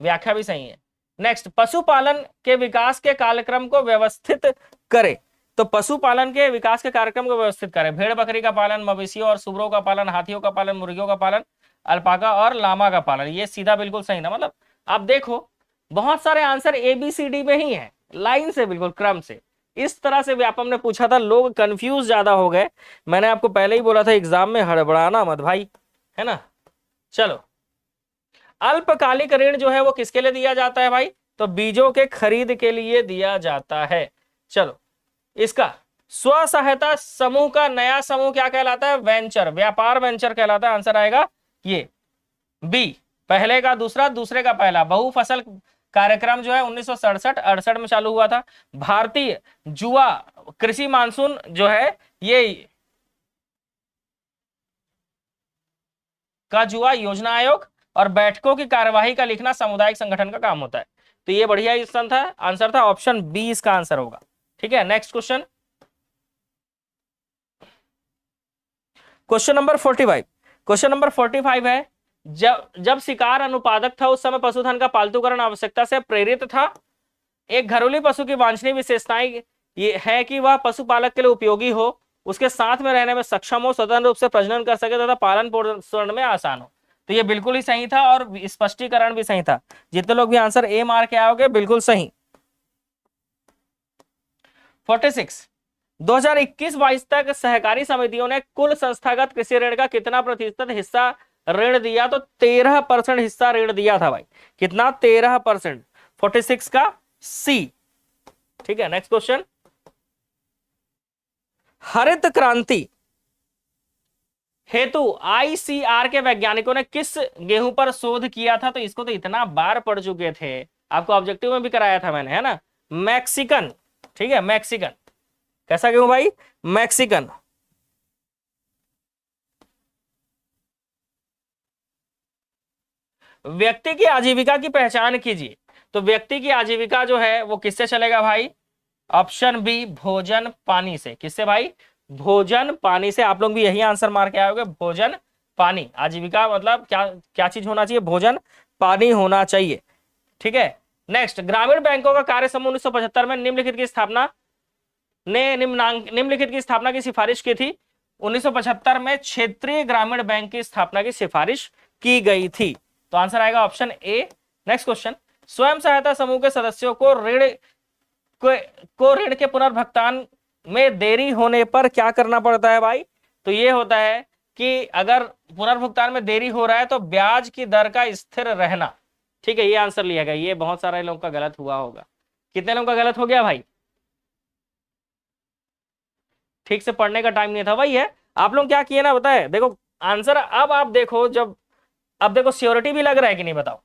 व्याख्या भी सही है। नेक्स्ट, पशुपालन के विकास के कार्यक्रम को व्यवस्थित करे। तो पशुपालन के विकास के कार्यक्रम को व्यवस्थित करें। भेड़ बकरी का पालन, मवेशियों और सुअरों का पालन, हाथियों का पालन, मुर्गियों का पालन, अल्पाका और लामा का पालन। ये सीधा बिल्कुल सही था। मतलब आप देखो बहुत सारे आंसर ABCD में ही है, लाइन से, बिल्कुल क्रम से। इस तरह से व्यापम ने पूछा था, लोग कंफ्यूज ज्यादा हो गए। मैंने आपको पहले ही बोला था एग्जाम में हड़बड़ाना मत भाई, है ना। चलो, अल्पकालिक ऋण जो है वो किसके लिए दिया जाता है भाई? तो बीजों के खरीद के लिए दिया जाता है। चलो, इसका स्व सहायता समूह का नया समूह क्या कहलाता है? वेंचर, व्यापार वेंचर कहलाता है। आंसर आएगा ये बी। पहले का दूसरा, दूसरे का पहला। बहुफसल कार्यक्रम जो है 1967-68 में चालू हुआ था। भारतीय जुआ कृषि मानसून जो है ये का जुआ योजना आयोग और बैठकों की कार्यवाही का लिखना सामुदायिक संगठन का काम होता है। तो ये बढ़िया आंसर था, ऑप्शन बी इसका आंसर होगा। ठीक है, next question, question number 45। Question number 45 है, जब शिकार अनुपादक था उस समय पशुधन का पालतूकरण आवश्यकता से प्रेरित था। एक घरेलू पशु की वांछनीय विशेषताएं ये है कि वह पशुपालक के लिए उपयोगी हो, उसके साथ में रहने में सक्षम हो, स्वतंत्र रूप से प्रजनन कर सके तथा पालन पोषण में आसान हो। तो ये बिल्कुल ही सही था और स्पष्टीकरण भी सही था। जितने लोग भी आंसर ए मार के आओगे बिल्कुल सही। 46, 2021-22 तक सहकारी समितियों ने कुल संस्थागत कृषि ऋण का कितना प्रतिशत हिस्सा ऋण दिया? तो 13% हिस्सा ऋण दिया था भाई। कितना? 13%। 46 का सी। ठीक है, नेक्स्ट क्वेश्चन, हरित क्रांति हेतु ICR के वैज्ञानिकों ने किस गेहूं पर शोध किया था? तो इसको तो इतना बार पढ़ चुके थे, आपको ऑब्जेक्टिव में भी कराया था मैंने, है ना। मैक्सिकन। ठीक है, मैक्सिकन। कैसा गेहूं भाई? मैक्सिकन। व्यक्ति की आजीविका की पहचान कीजिए। तो व्यक्ति की आजीविका जो है वो किससे चलेगा भाई? ऑप्शन बी, भोजन पानी से। किससे भाई? भोजन पानी से। आप लोग भी यही आंसर मार के आओगे, भोजन पानी। आजीविका मतलब क्या क्या चीज होना चाहिए? भोजन पानी होना चाहिए। ठीक है, नेक्स्ट, ग्रामीण बैंकों का कार्य समूह 1975 में निम्नलिखित की स्थापना की सिफारिश की थी। 1975 में क्षेत्रीय ग्रामीण बैंक की स्थापना की सिफारिश की गई थी। तो आंसर आएगा ऑप्शन ए। नेक्स्ट क्वेश्चन, स्वयं सहायता समूह के सदस्यों को ऋण के पुनर्भुगतान में देरी होने पर क्या करना पड़ता है भाई? तो ये होता है कि अगर पुनर्भुगतान में देरी हो रहा है तो ब्याज की दर का स्थिर रहना। ठीक है, ये आंसर लिया गया। ये बहुत सारे लोगों का गलत हुआ होगा। कितने लोगों का गलत हो गया भाई? ठीक से पढ़ने का टाइम नहीं था। वही है, आप लोग क्या किए ना, बताए देखो आंसर। अब आप देखो, जब अब देखो श्योरिटी भी लग रहा है कि नहीं बताओ।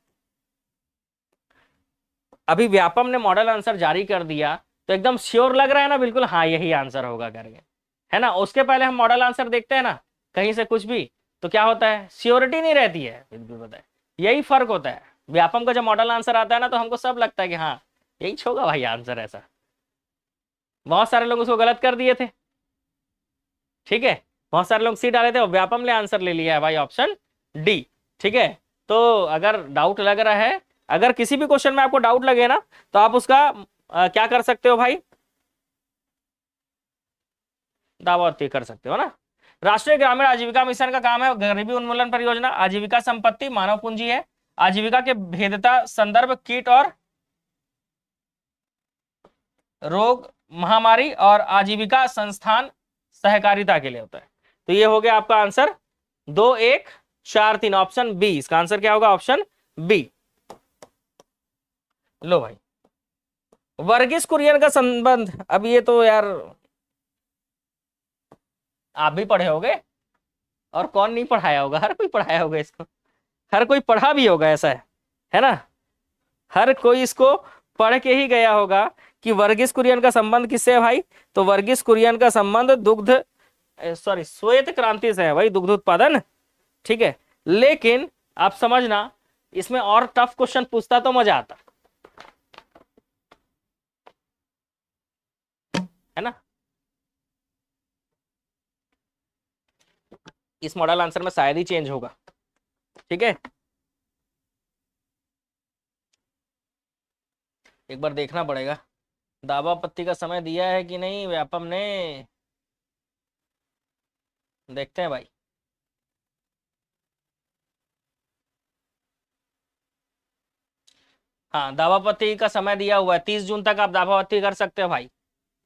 अभी व्यापम ने मॉडल आंसर जारी कर दिया तो एकदम श्योर लग रहा है ना, बिल्कुल हाँ यही आंसर होगा करके, है ना। उसके पहले हम मॉडल आंसर देखते हैं ना कहीं से कुछ भी, तो क्या होता है, श्योरिटी नहीं रहती है, बिल्कुल पता है। यही फर्क होता है। व्यापम का जब मॉडल आंसर आता है ना तो हमको सब लगता है कि हाँ यही होगा भाई आंसर ऐसा। बहुत सारे लोग उसको गलत कर दिए थे, ठीक है, बहुत सारे लोग सी डाले थे और व्यापम ने आंसर ले लिया है भाई ऑप्शन डी। ठीक है, तो अगर डाउट लग रहा है, अगर किसी भी क्वेश्चन में आपको डाउट लगे ना, तो आप उसका क्या कर सकते हो भाई, दावावती कर सकते हो ना। राष्ट्रीय ग्रामीण आजीविका मिशन का काम है गरीबी उन्मूलन परियोजना। आजीविका संपत्ति मानव पूंजी है। आजीविका के भेद्यता संदर्भ कीट और रोग महामारी, और आजीविका संस्थान सहकारिता के लिए होता है। तो ये हो गया आपका आंसर 2 1 4 3, ऑप्शन बी। इसका आंसर क्या होगा, ऑप्शन बी। लो भाई, वर्गीस कुरियन का संबंध, अब ये तो यार आप भी पढ़े होगे, और कौन नहीं पढ़ाया होगा, हर कोई पढ़ाया होगा इसको, हर कोई पढ़ा भी होगा, ऐसा है ना। हर कोई इसको पढ़ के ही गया होगा कि वर्गीस कुरियन का संबंध किससे है भाई। तो वर्गीस कुरियन का संबंध श्वेत क्रांति से है भाई, दुग्ध उत्पादन। ठीक है, लेकिन आप समझना, इसमें और टफ क्वेश्चन पूछता तो मजा आता, है ना। इस मॉडल आंसर में शायद ही चेंज होगा। ठीक है, एक बार देखना पड़ेगा दावा आपत्ति का समय दिया है कि नहीं व्यापम ने, देखते हैं भाई। हाँ, दावा आपत्ति का समय दिया हुआ है 30 जून तक आप दावा आपत्ति कर सकते हो भाई।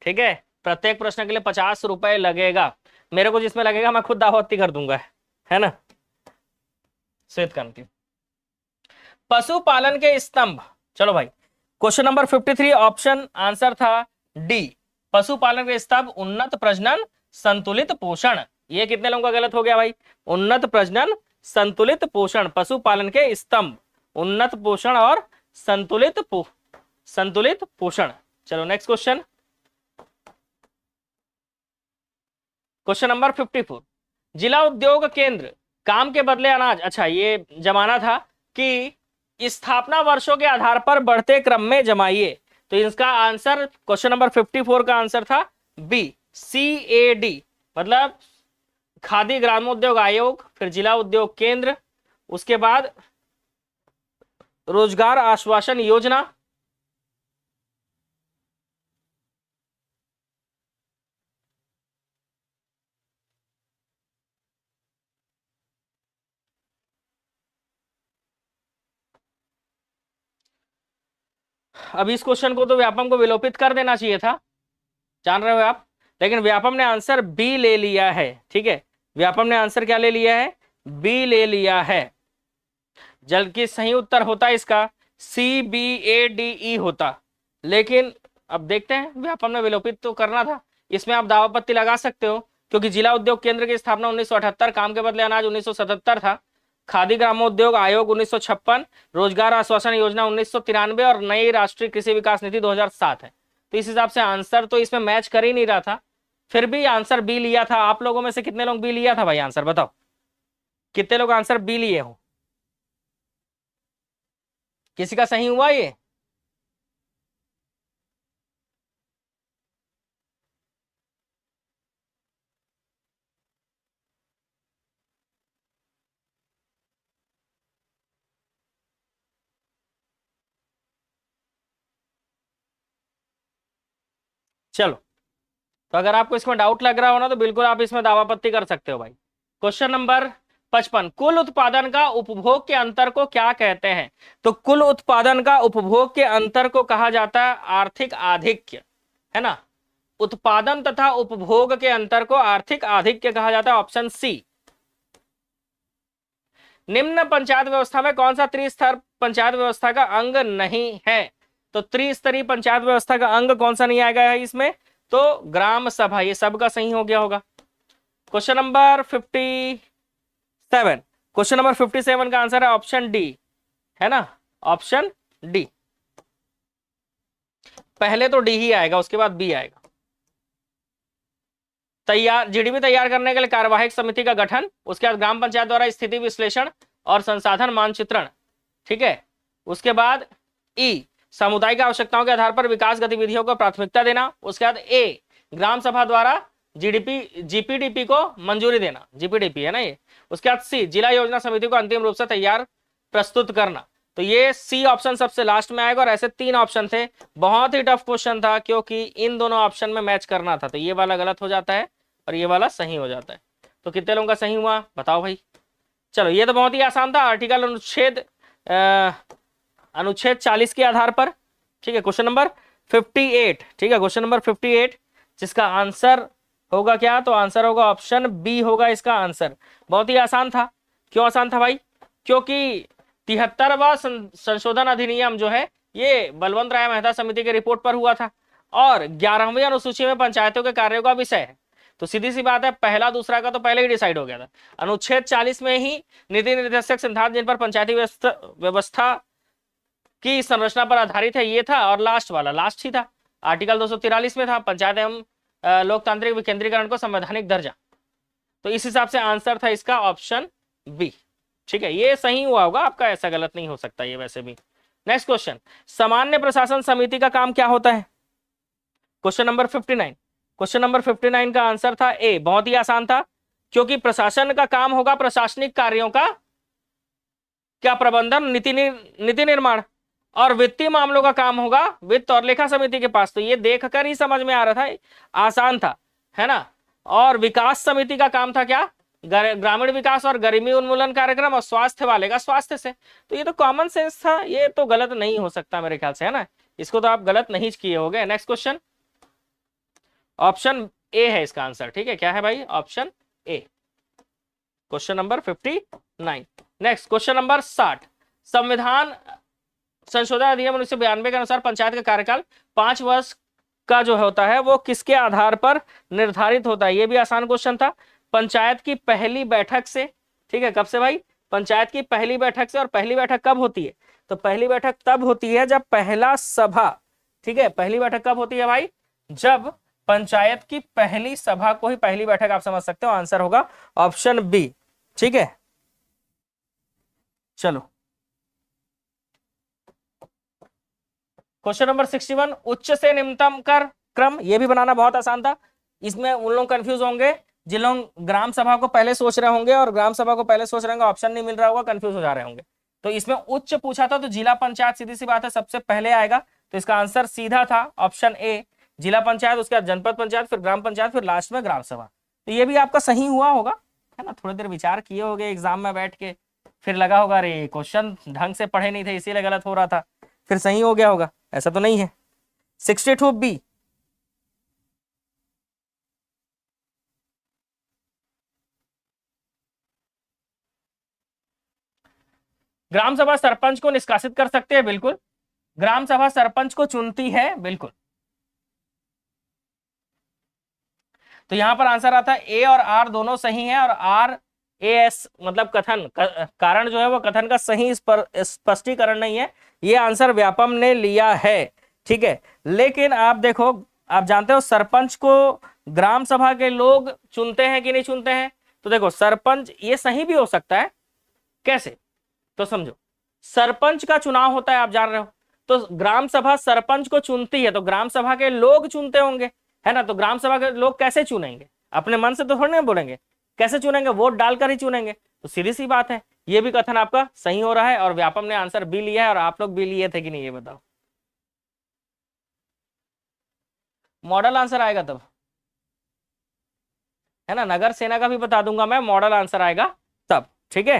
ठीक है, प्रत्येक प्रश्न के लिए 50 रुपए लगेगा। मेरे को जिसमें लगेगा मैं खुद दावा आपत्ति कर दूंगा, है ना। श्वेत क्रांति, पशुपालन के स्तंभ। चलो भाई, क्वेश्चन नंबर 53 ऑप्शन आंसर था डी, पशुपालन के स्तंभ उन्नत प्रजनन संतुलित पोषण। ये कितने लोगों का गलत हो गया भाई, उन्नत प्रजनन संतुलित पोषण, पशुपालन के स्तंभ उन्नत पोषण और संतुलित पोषण। चलो नेक्स्ट क्वेश्चन, क्वेश्चन नंबर 54, जिला उद्योग केंद्र काम के बदले अनाज। अच्छा, ये जमाना था कि स्थापना वर्षों के आधार पर बढ़ते क्रम में जमाइए। तो इसका आंसर क्वेश्चन नंबर 54 का आंसर था बी, CAD, मतलब खादी ग्रामोद्योग आयोग, फिर जिला उद्योग केंद्र, उसके बाद रोजगार आश्वासन योजना, अब इस क्वेश्चन को तो व्यापम को विलोपित कर देना चाहिए था, जान रहे हो आप, लेकिन व्यापम ने आंसर बी ले लिया है। ठीक है, व्यापम ने आंसर क्या ले लिया है, बी ले लिया है, जबकि सही उत्तर होता इसका CBADE होता। लेकिन अब देखते हैं, व्यापम ने विलोपित तो करना था, इसमें आप दावा पत्ती लगा सकते हो, क्योंकि जिला उद्योग केंद्र की स्थापना 1978, काम के बदले अनाज 1977 था, खादी ग्रामोद्योग आयोग 1956, रोजगार आश्वासन योजना 1993 और नई राष्ट्रीय कृषि विकास नीति 2007 है। तो इस हिसाब से आंसर तो इसमें मैच कर ही नहीं रहा था, फिर भी आंसर बी लिया था। आप लोगों में से कितने लोग बी लिया था भाई, आंसर बताओ, कितने लोग आंसर बी लिए हो, किसी का सही हुआ ये? चलो, तो अगर आपको इसमें डाउट लग रहा हो ना, तो बिल्कुल आप इसमें दावापत्ती कर सकते हो भाई। क्वेश्चन नंबर 55, कुल उत्पादन का उपभोग के अंतर को क्या कहते हैं। तो कुल उत्पादन का उपभोग के अंतर को कहा जाता है आर्थिक आधिक्य, है ना। उत्पादन तथा उपभोग के अंतर को आर्थिक आधिक्य कहा जाता है, ऑप्शन सी। निम्न पंचायत व्यवस्था में कौन सा त्रिस्तर पंचायत व्यवस्था का अंग नहीं है। तो त्रिस्तरीय पंचायत व्यवस्था का अंग कौन सा नहीं आएगा है इसमें? तो ग्राम सभा। ये सबका सही हो गया होगा। क्वेश्चन नंबर 57, क्वेश्चन नंबर 57 का आंसर है ऑप्शन डी, है ना, ऑप्शन डी। पहले तो डी ही आएगा, उसके बाद बी आएगा। तैयार जीडीपी तैयार करने के लिए कार्यवाहक समिति का गठन, उसके बाद ग्राम पंचायत द्वारा स्थिति विश्लेषण और संसाधन मानचित्रण, ठीक है। उसके बाद ई सामुदायिक आवश्यकताओं के आधार पर विकास गतिविधियों को प्राथमिकता देना। उसके बाद ए ग्राम सभा द्वारा जीपीडीपी को मंजूरी देना, जीपीडीपी है ना ये। उसके बाद सी जिला योजना समिति को अंतिम रूप से तैयार प्रस्तुत करना। तो ये सी ऑप्शन सबसे लास्ट में आएगा। और ऐसे 3 ऑप्शन थे, बहुत ही टफ क्वेश्चन था क्योंकि इन दोनों ऑप्शन में मैच करना था। तो ये वाला गलत हो जाता है और ये वाला सही हो जाता है। तो कितने लोगों का सही हुआ बताओ भाई। चलो ये तो बहुत ही आसान था। आर्टिकल अनुच्छेद 40 के आधार पर, ठीक है। क्वेश्चन नंबर 58, ठीक है, क्वेश्चन नंबर 58 जिसका आंसर होगा क्या? तो आंसर होगा ऑप्शन बी होगा इसका आंसर। बहुत ही आसान था। क्यों आसान था भाई? क्योंकि 73वां संशोधन अधिनियम जो है ये बलवंत राय मेहता समिति की रिपोर्ट पर हुआ था और 11वीं अनुसूची में पंचायतों के कार्यों का विषय है। तो सीधी सी बात है, पहला दूसरा का तो पहले ही डिसाइड हो गया था। अनुच्छेद 40 में ही नीति निर्देशक सिद्धांत जिन पर पंचायती व्यवस्था की संरचना पर आधारित है ये था, और लास्ट वाला लास्ट ही था, आर्टिकल 243 में था, पंचायत एवं लोकतांत्रिक विकेंद्रीकरण को संवैधानिक दर्जा। तो इस हिसाब से आंसर था इसका ऑप्शन बी, ठीक है। ये सही हुआ होगा आपका, ऐसा गलत नहीं हो सकता ये वैसे भी। नेक्स्ट क्वेश्चन, सामान्य प्रशासन समिति का काम क्या होता है? क्वेश्चन नंबर 59, क्वेश्चन नंबर 59 का आंसर था ए। बहुत ही आसान था, क्योंकि प्रशासन का काम होगा प्रशासनिक कार्यों का क्या प्रबंधन, नीति निर्माण, और वित्तीय मामलों का काम होगा वित्त और लेखा समिति के पास। तो ये देखकर ही समझ में आ रहा था, आसान था, है ना। और विकास समिति का काम था क्या? ग्रामीण विकास और गरीबी उन्मूलन कार्यक्रम, और स्वास्थ्य वाले का स्वास्थ्य से। तो ये तो कॉमन सेंस था, ये तो गलत नहीं हो सकता मेरे ख्याल से, है ना। इसको तो आप गलत नहीं किए होगे। नेक्स्ट क्वेश्चन, ऑप्शन ए है इसका आंसर, ठीक है। क्या है भाई? Option A, question number 59। Next question number 60, संविधान संशोधन अधिनियम 1992 के अनुसार पंचायत का कार्यकाल 5 वर्ष का जो होता है वो किसके आधार पर निर्धारित होता है? ये भी आसान क्वेश्चन था। पंचायत की पहली बैठक से, ठीक है। कब से भाई? पंचायत की पहली बैठक से। और पहली बैठक कब होती है? तो पहली बैठक तब होती है जब पहला सभा, ठीक है। पहली बैठक कब होती है भाई? जब पंचायत की पहली सभा को ही पहली बैठक आप समझ सकते हो। आंसर होगा ऑप्शन बी, ठीक है। चलो क्वेश्चन नंबर 61, उच्च से निम्नतम कर क्रम। ये भी बनाना बहुत आसान था। इसमें उन लोग कंफ्यूज होंगे जिन लोग ग्राम सभा को पहले सोच रहे होंगे और ग्राम सभा को पहले सोच रहे होंगे, ऑप्शन नहीं मिल रहा होगा, कंफ्यूज हो जा रहे होंगे। तो इसमें उच्च पूछा था तो जिला पंचायत सीधी सी बात है सबसे पहले आएगा। तो इसका आंसर सीधा था ऑप्शन ए, जिला पंचायत, उसके बाद जनपद पंचायत, फिर ग्राम पंचायत, फिर लास्ट में ग्राम सभा। तो ये भी आपका सही हुआ होगा, है ना। थोड़ी देर विचार किए होगे एग्जाम में बैठ के, फिर लगा होगा अरे क्वेश्चन ढंग से पढ़े नहीं थे इसीलिए गलत हो रहा था, फिर सही हो गया होगा। ऐसा तो नहीं है। 62 बी, ग्राम सभा सरपंच को निष्कासित कर सकते हैं, बिल्कुल। ग्राम सभा सरपंच को चुनती है, बिल्कुल। तो यहां पर आंसर आता है ए और आर दोनों सही हैं, और आर ए एस मतलब कथन कारण जो है वो कथन का सही स्पष्टीकरण नहीं है, ये आंसर व्यापम ने लिया है, ठीक है। लेकिन आप देखो, आप जानते हो सरपंच को ग्राम सभा के लोग चुनते हैं कि नहीं चुनते हैं? तो देखो सरपंच, ये सही भी हो सकता है। कैसे? तो समझो, सरपंच का चुनाव होता है, आप जान रहे हो, तो ग्राम सभा सरपंच को चुनती है, तो ग्राम सभा के लोग चुनते होंगे, है ना। तो ग्राम सभा के लोग कैसे चुनेंगे? अपने मन से तो थोड़ी ना बोलेंगे, कैसे चुनेंगे? वोट डालकर ही चुनेंगे। तो सीधी सी बात है, ये भी कथन आपका सही हो रहा है, और व्यापम ने आंसर बी लिया है। और आप लोग बी लिए थे कि नहीं ये बताओ? मॉडल आंसर आएगा तब, है ना। नगर सेना का भी बता दूंगा मैं, मॉडल आंसर आएगा तब, ठीक है।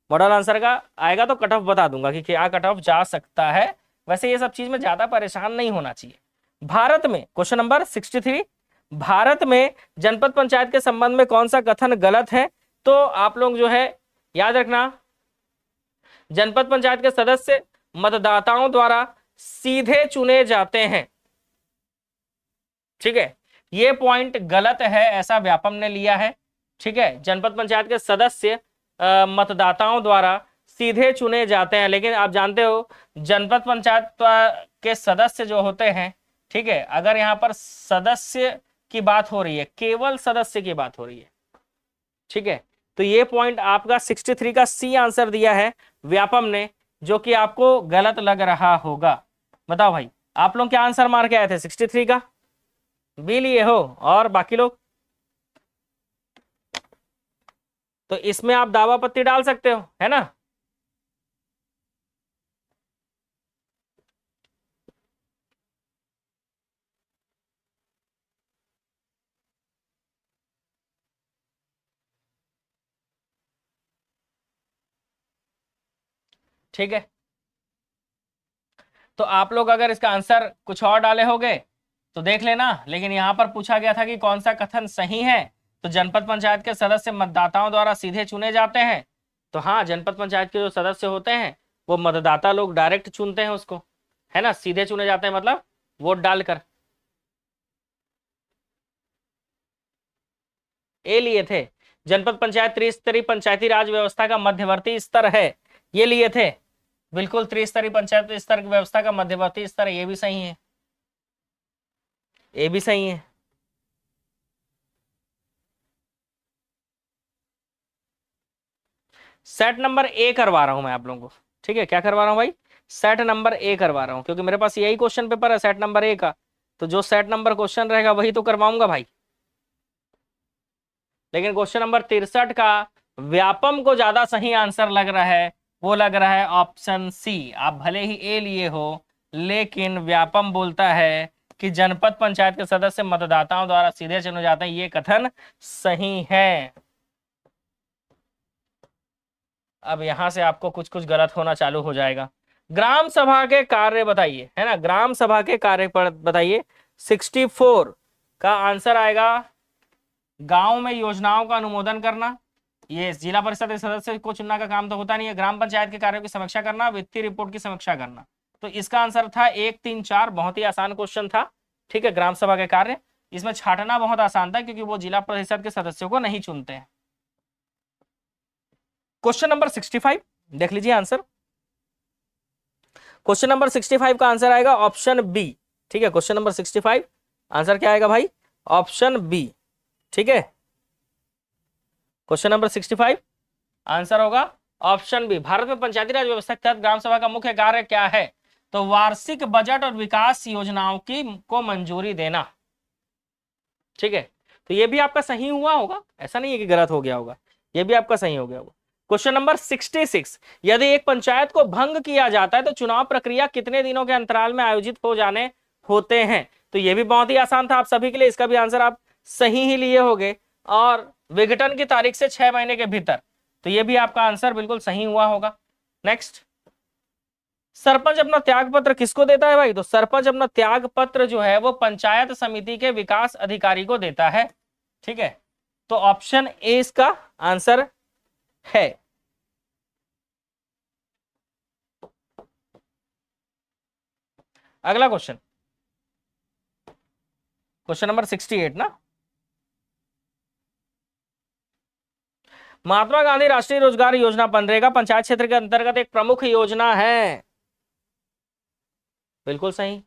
मॉडल आंसर का आएगा तो कट ऑफ बता दूंगा कि क्या कट ऑफ जा सकता है। वैसे ये सब चीज में ज्यादा परेशान नहीं होना चाहिए। भारत में क्वेश्चन नंबर 63, भारत में जनपद पंचायत के संबंध में कौन सा कथन गलत है? तो आप लोग जो है याद रखना, जनपद पंचायत के सदस्य मतदाताओं द्वारा सीधे चुने जाते हैं। ठीक है, ये पॉइंट गलत है, ऐसा व्यापम ने लिया है। ठीक है, जनपद पंचायत के सदस्य मतदाताओं द्वारा सीधे चुने जाते हैं, लेकिन आप जानते हो जनपद पंचायत के सदस्य जो होते हैं, ठीक है, अगर यहाँ पर सदस्य की बात हो रही है, केवल सदस्य की बात हो रही है, ठीक है, तो ये पॉइंट आपका 63 का सी आंसर दिया है व्यापम ने, जो कि आपको गलत लग रहा होगा। बताओ भाई, आप लोग क्या आंसर मार के आए थे? 63 का बी लिए हो, और बाकी लोग? तो इसमें आप दावा पत्ती डाल सकते हो, है ना। ठीक है, तो आप लोग अगर इसका आंसर कुछ और डाले होगे तो देख लेना, लेकिन यहां पर पूछा गया था कि कौन सा कथन सही है, तो जनपद पंचायत के सदस्य मतदाताओं द्वारा सीधे चुने जाते हैं, तो हाँ, जनपद पंचायत के जो सदस्य होते हैं वो मतदाता लोग डायरेक्ट चुनते हैं उसको, है ना, सीधे चुने जाते हैं, मतलब वोट डालकर। ए लिए थे, जनपद पंचायत त्रिस्तरीय पंचायती राज व्यवस्था का मध्यवर्ती स्तर है, ये लिए थे, बिल्कुल त्रिस्तरीय पंचायत स्तर की व्यवस्था का मध्यवर्ती स्तर है, ये भी सही है, ये भी सही है। सेट नंबर ए करवा रहा हूं मैं आप लोगों को, ठीक है, क्या करवा रहा हूं भाई? सेट नंबर ए करवा रहा हूं, क्योंकि मेरे पास यही क्वेश्चन पेपर है सेट नंबर ए का, तो जो सेट नंबर क्वेश्चन रहेगा वही तो करवाऊंगा भाई। लेकिन क्वेश्चन नंबर 63 का व्यापम को ज्यादा सही आंसर लग रहा है, वो लग रहा है ऑप्शन सी। आप भले ही ए लिए हो, लेकिन व्यापम बोलता है कि जनपद पंचायत के सदस्य मतदाताओं द्वारा सीधे चुने जाते हैं, ये कथन सही है। अब यहां से आपको कुछ कुछ गलत होना चालू हो जाएगा। ग्राम सभा के कार्य बताइए, है ना, ग्राम सभा के कार्य पर बताइए। 64 का आंसर आएगा गांव में योजनाओं का अनुमोदन करना, ये जिला परिषद के सदस्य को चुनना का काम तो होता नहीं है। ग्राम पंचायत के कार्यों की समीक्षा करना, वित्तीय रिपोर्ट की समीक्षा करना, तो इसका आंसर था 1, 3, 4, बहुत ही आसान क्वेश्चन था। ठीक है, ग्राम सभा के कार्य, इसमें छाटना बहुत आसान था क्योंकि वो जिला परिषद के सदस्यों को नहीं चुनते हैं। क्वेश्चन नंबर 65 देख लीजिए आंसर। क्वेश्चन नंबर 65 का आंसर आएगा ऑप्शन बी। ठीक है, क्वेश्चन नंबर 65 आंसर क्या आएगा भाई? Option B. ठीक है, क्वेश्चन नंबर 65 आंसर होगा ऑप्शन बी। भारत में पंचायती राज व्यवस्था के तहत ग्राम सभा का मुख्य कार्य क्या है? तो वार्षिक बजट और विकास योजनाओं की को मंजूरी देना। ठीक है, तो ये भी आपका सही हुआ होगा, ऐसा नहीं है कि गलत हो गया होगा, ये भी आपका सही हो गया होगा। क्वेश्चन नंबर 66, यदि एक पंचायत को भंग किया जाता है तो चुनाव प्रक्रिया कितने दिनों के अंतराल में आयोजित हो जाने होते हैं? तो ये भी बहुत ही आसान था आप सभी के लिए, इसका भी आंसर आप सही ही लिए होंगे, और विघटन की तारीख से 6 महीने के भीतर, तो ये भी आपका आंसर बिल्कुल सही हुआ होगा। नेक्स्ट, सरपंच अपना त्याग पत्र किसको देता है भाई? तो सरपंच अपना त्याग पत्र जो है वो पंचायत समिति के विकास अधिकारी को देता है। ठीक है, तो ऑप्शन ए इसका आंसर है। अगला क्वेश्चन, क्वेश्चन नंबर 68 ना, महात्मा गांधी राष्ट्रीय रोजगार योजना मनरेगा पंचायत क्षेत्र के अंतर्गत एक प्रमुख योजना है। बिल्कुल सही।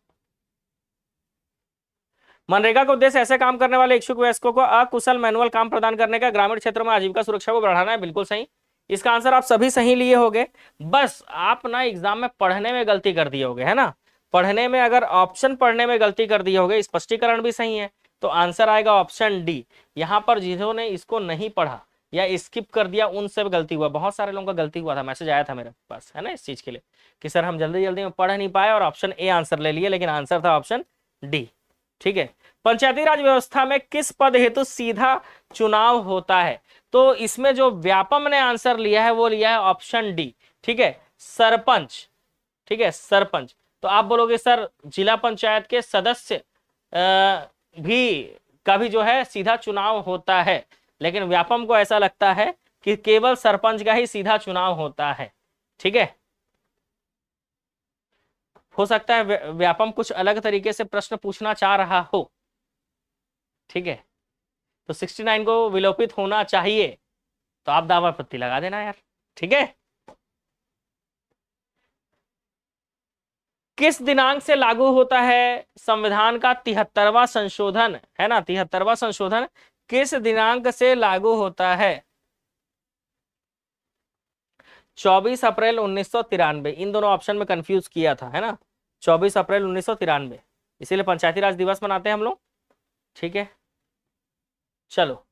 मनरेगा का उद्देश्य ऐसे काम करने वाले इच्छुक वयस्कों को अकुशल मैनुअल काम प्रदान करने का, ग्रामीण क्षेत्रों में आजीविका सुरक्षा को बढ़ाना है। बिल्कुल सही, इसका आंसर आप सभी सही लिए होंगे। बस आप ना एग्जाम में पढ़ने में गलती कर दिए होगे, है ना, पढ़ने में अगर ऑप्शन पढ़ने में गलती कर दिए होगे, स्पष्टीकरण भी सही है, तो आंसर आएगा ऑप्शन डी। यहां पर जिन्होंने इसको नहीं पढ़ा या स्किप कर दिया उनसे गलती हुआ, बहुत सारे लोगों का गलती हुआ था, मैसेज आया था मेरे पास, है ना, इस चीज के लिए कि सर हम जल्दी जल्दी में पढ़ नहीं पाए और ऑप्शन ए आंसर ले लिए, लेकिन आंसर था ऑप्शन डी। ठीक है, पंचायती राज व्यवस्था में किस पद हेतु सीधा चुनाव होता है? तो इसमें जो व्यापम ने आंसर लिया है वो लिया है ऑप्शन डी। ठीक है, सरपंच। ठीक है, सरपंच। तो आप बोलोगे सर जिला पंचायत के सदस्य भी का भी जो है सीधा चुनाव होता है, लेकिन व्यापम को ऐसा लगता है कि केवल सरपंच का ही सीधा चुनाव होता है। ठीक है, हो सकता है व्यापम कुछ अलग तरीके से प्रश्न पूछना चाह रहा हो, ठीक है, तो 69 को विलोपित होना चाहिए, तो आप दावा पत्ती लगा देना यार, ठीक है। किस दिनांक से लागू होता है संविधान का 73वां संशोधन, है ना, 73वां संशोधन किस दिनांक से लागू होता है? 24 अप्रैल 1993। इन दोनों ऑप्शन में कंफ्यूज किया था, है ना, 24 अप्रैल 1993, इसीलिए पंचायती राज दिवस मनाते हैं हम लोग, ठीक है। चलो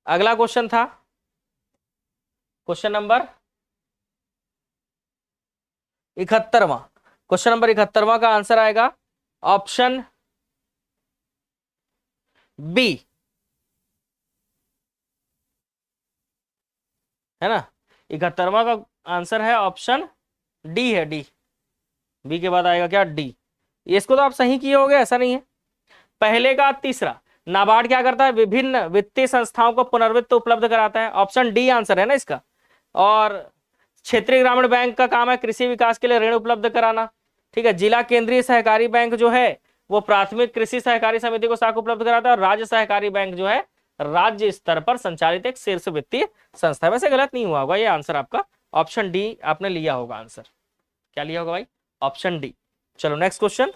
अगला क्वेश्चन था क्वेश्चन नंबर 71वां। क्वेश्चन नंबर 71वां का आंसर आएगा ऑप्शन बी, है ना, 71वां का आंसर है ऑप्शन डी, है डी, बी के बाद आएगा क्या, डी। इसको तो आप सही किए होगे, ऐसा नहीं है। पहले का तीसरा, नाबार्ड क्या करता है, विभिन्न वित्तीय संस्थाओं को पुनर्वित्त उपलब्ध कराता है, ऑप्शन डी आंसर है ना इसका। और क्षेत्रीय ग्रामीण बैंक का काम है कृषि विकास के लिए ऋण उपलब्ध कराना, ठीक है। जिला केंद्रीय सहकारी बैंक जो है वो प्राथमिक कृषि सहकारी समिति को साख उपलब्ध कराता है, और राज्य सहकारी बैंक जो है राज्य स्तर पर संचालित एक शीर्ष वित्तीय संस्था। वैसे गलत नहीं हुआ होगा ये आंसर आपका, ऑप्शन डी आपने लिया होगा आंसर। क्या लिया होगा भाई, ऑप्शन डी। चलो नेक्स्ट क्वेश्चन,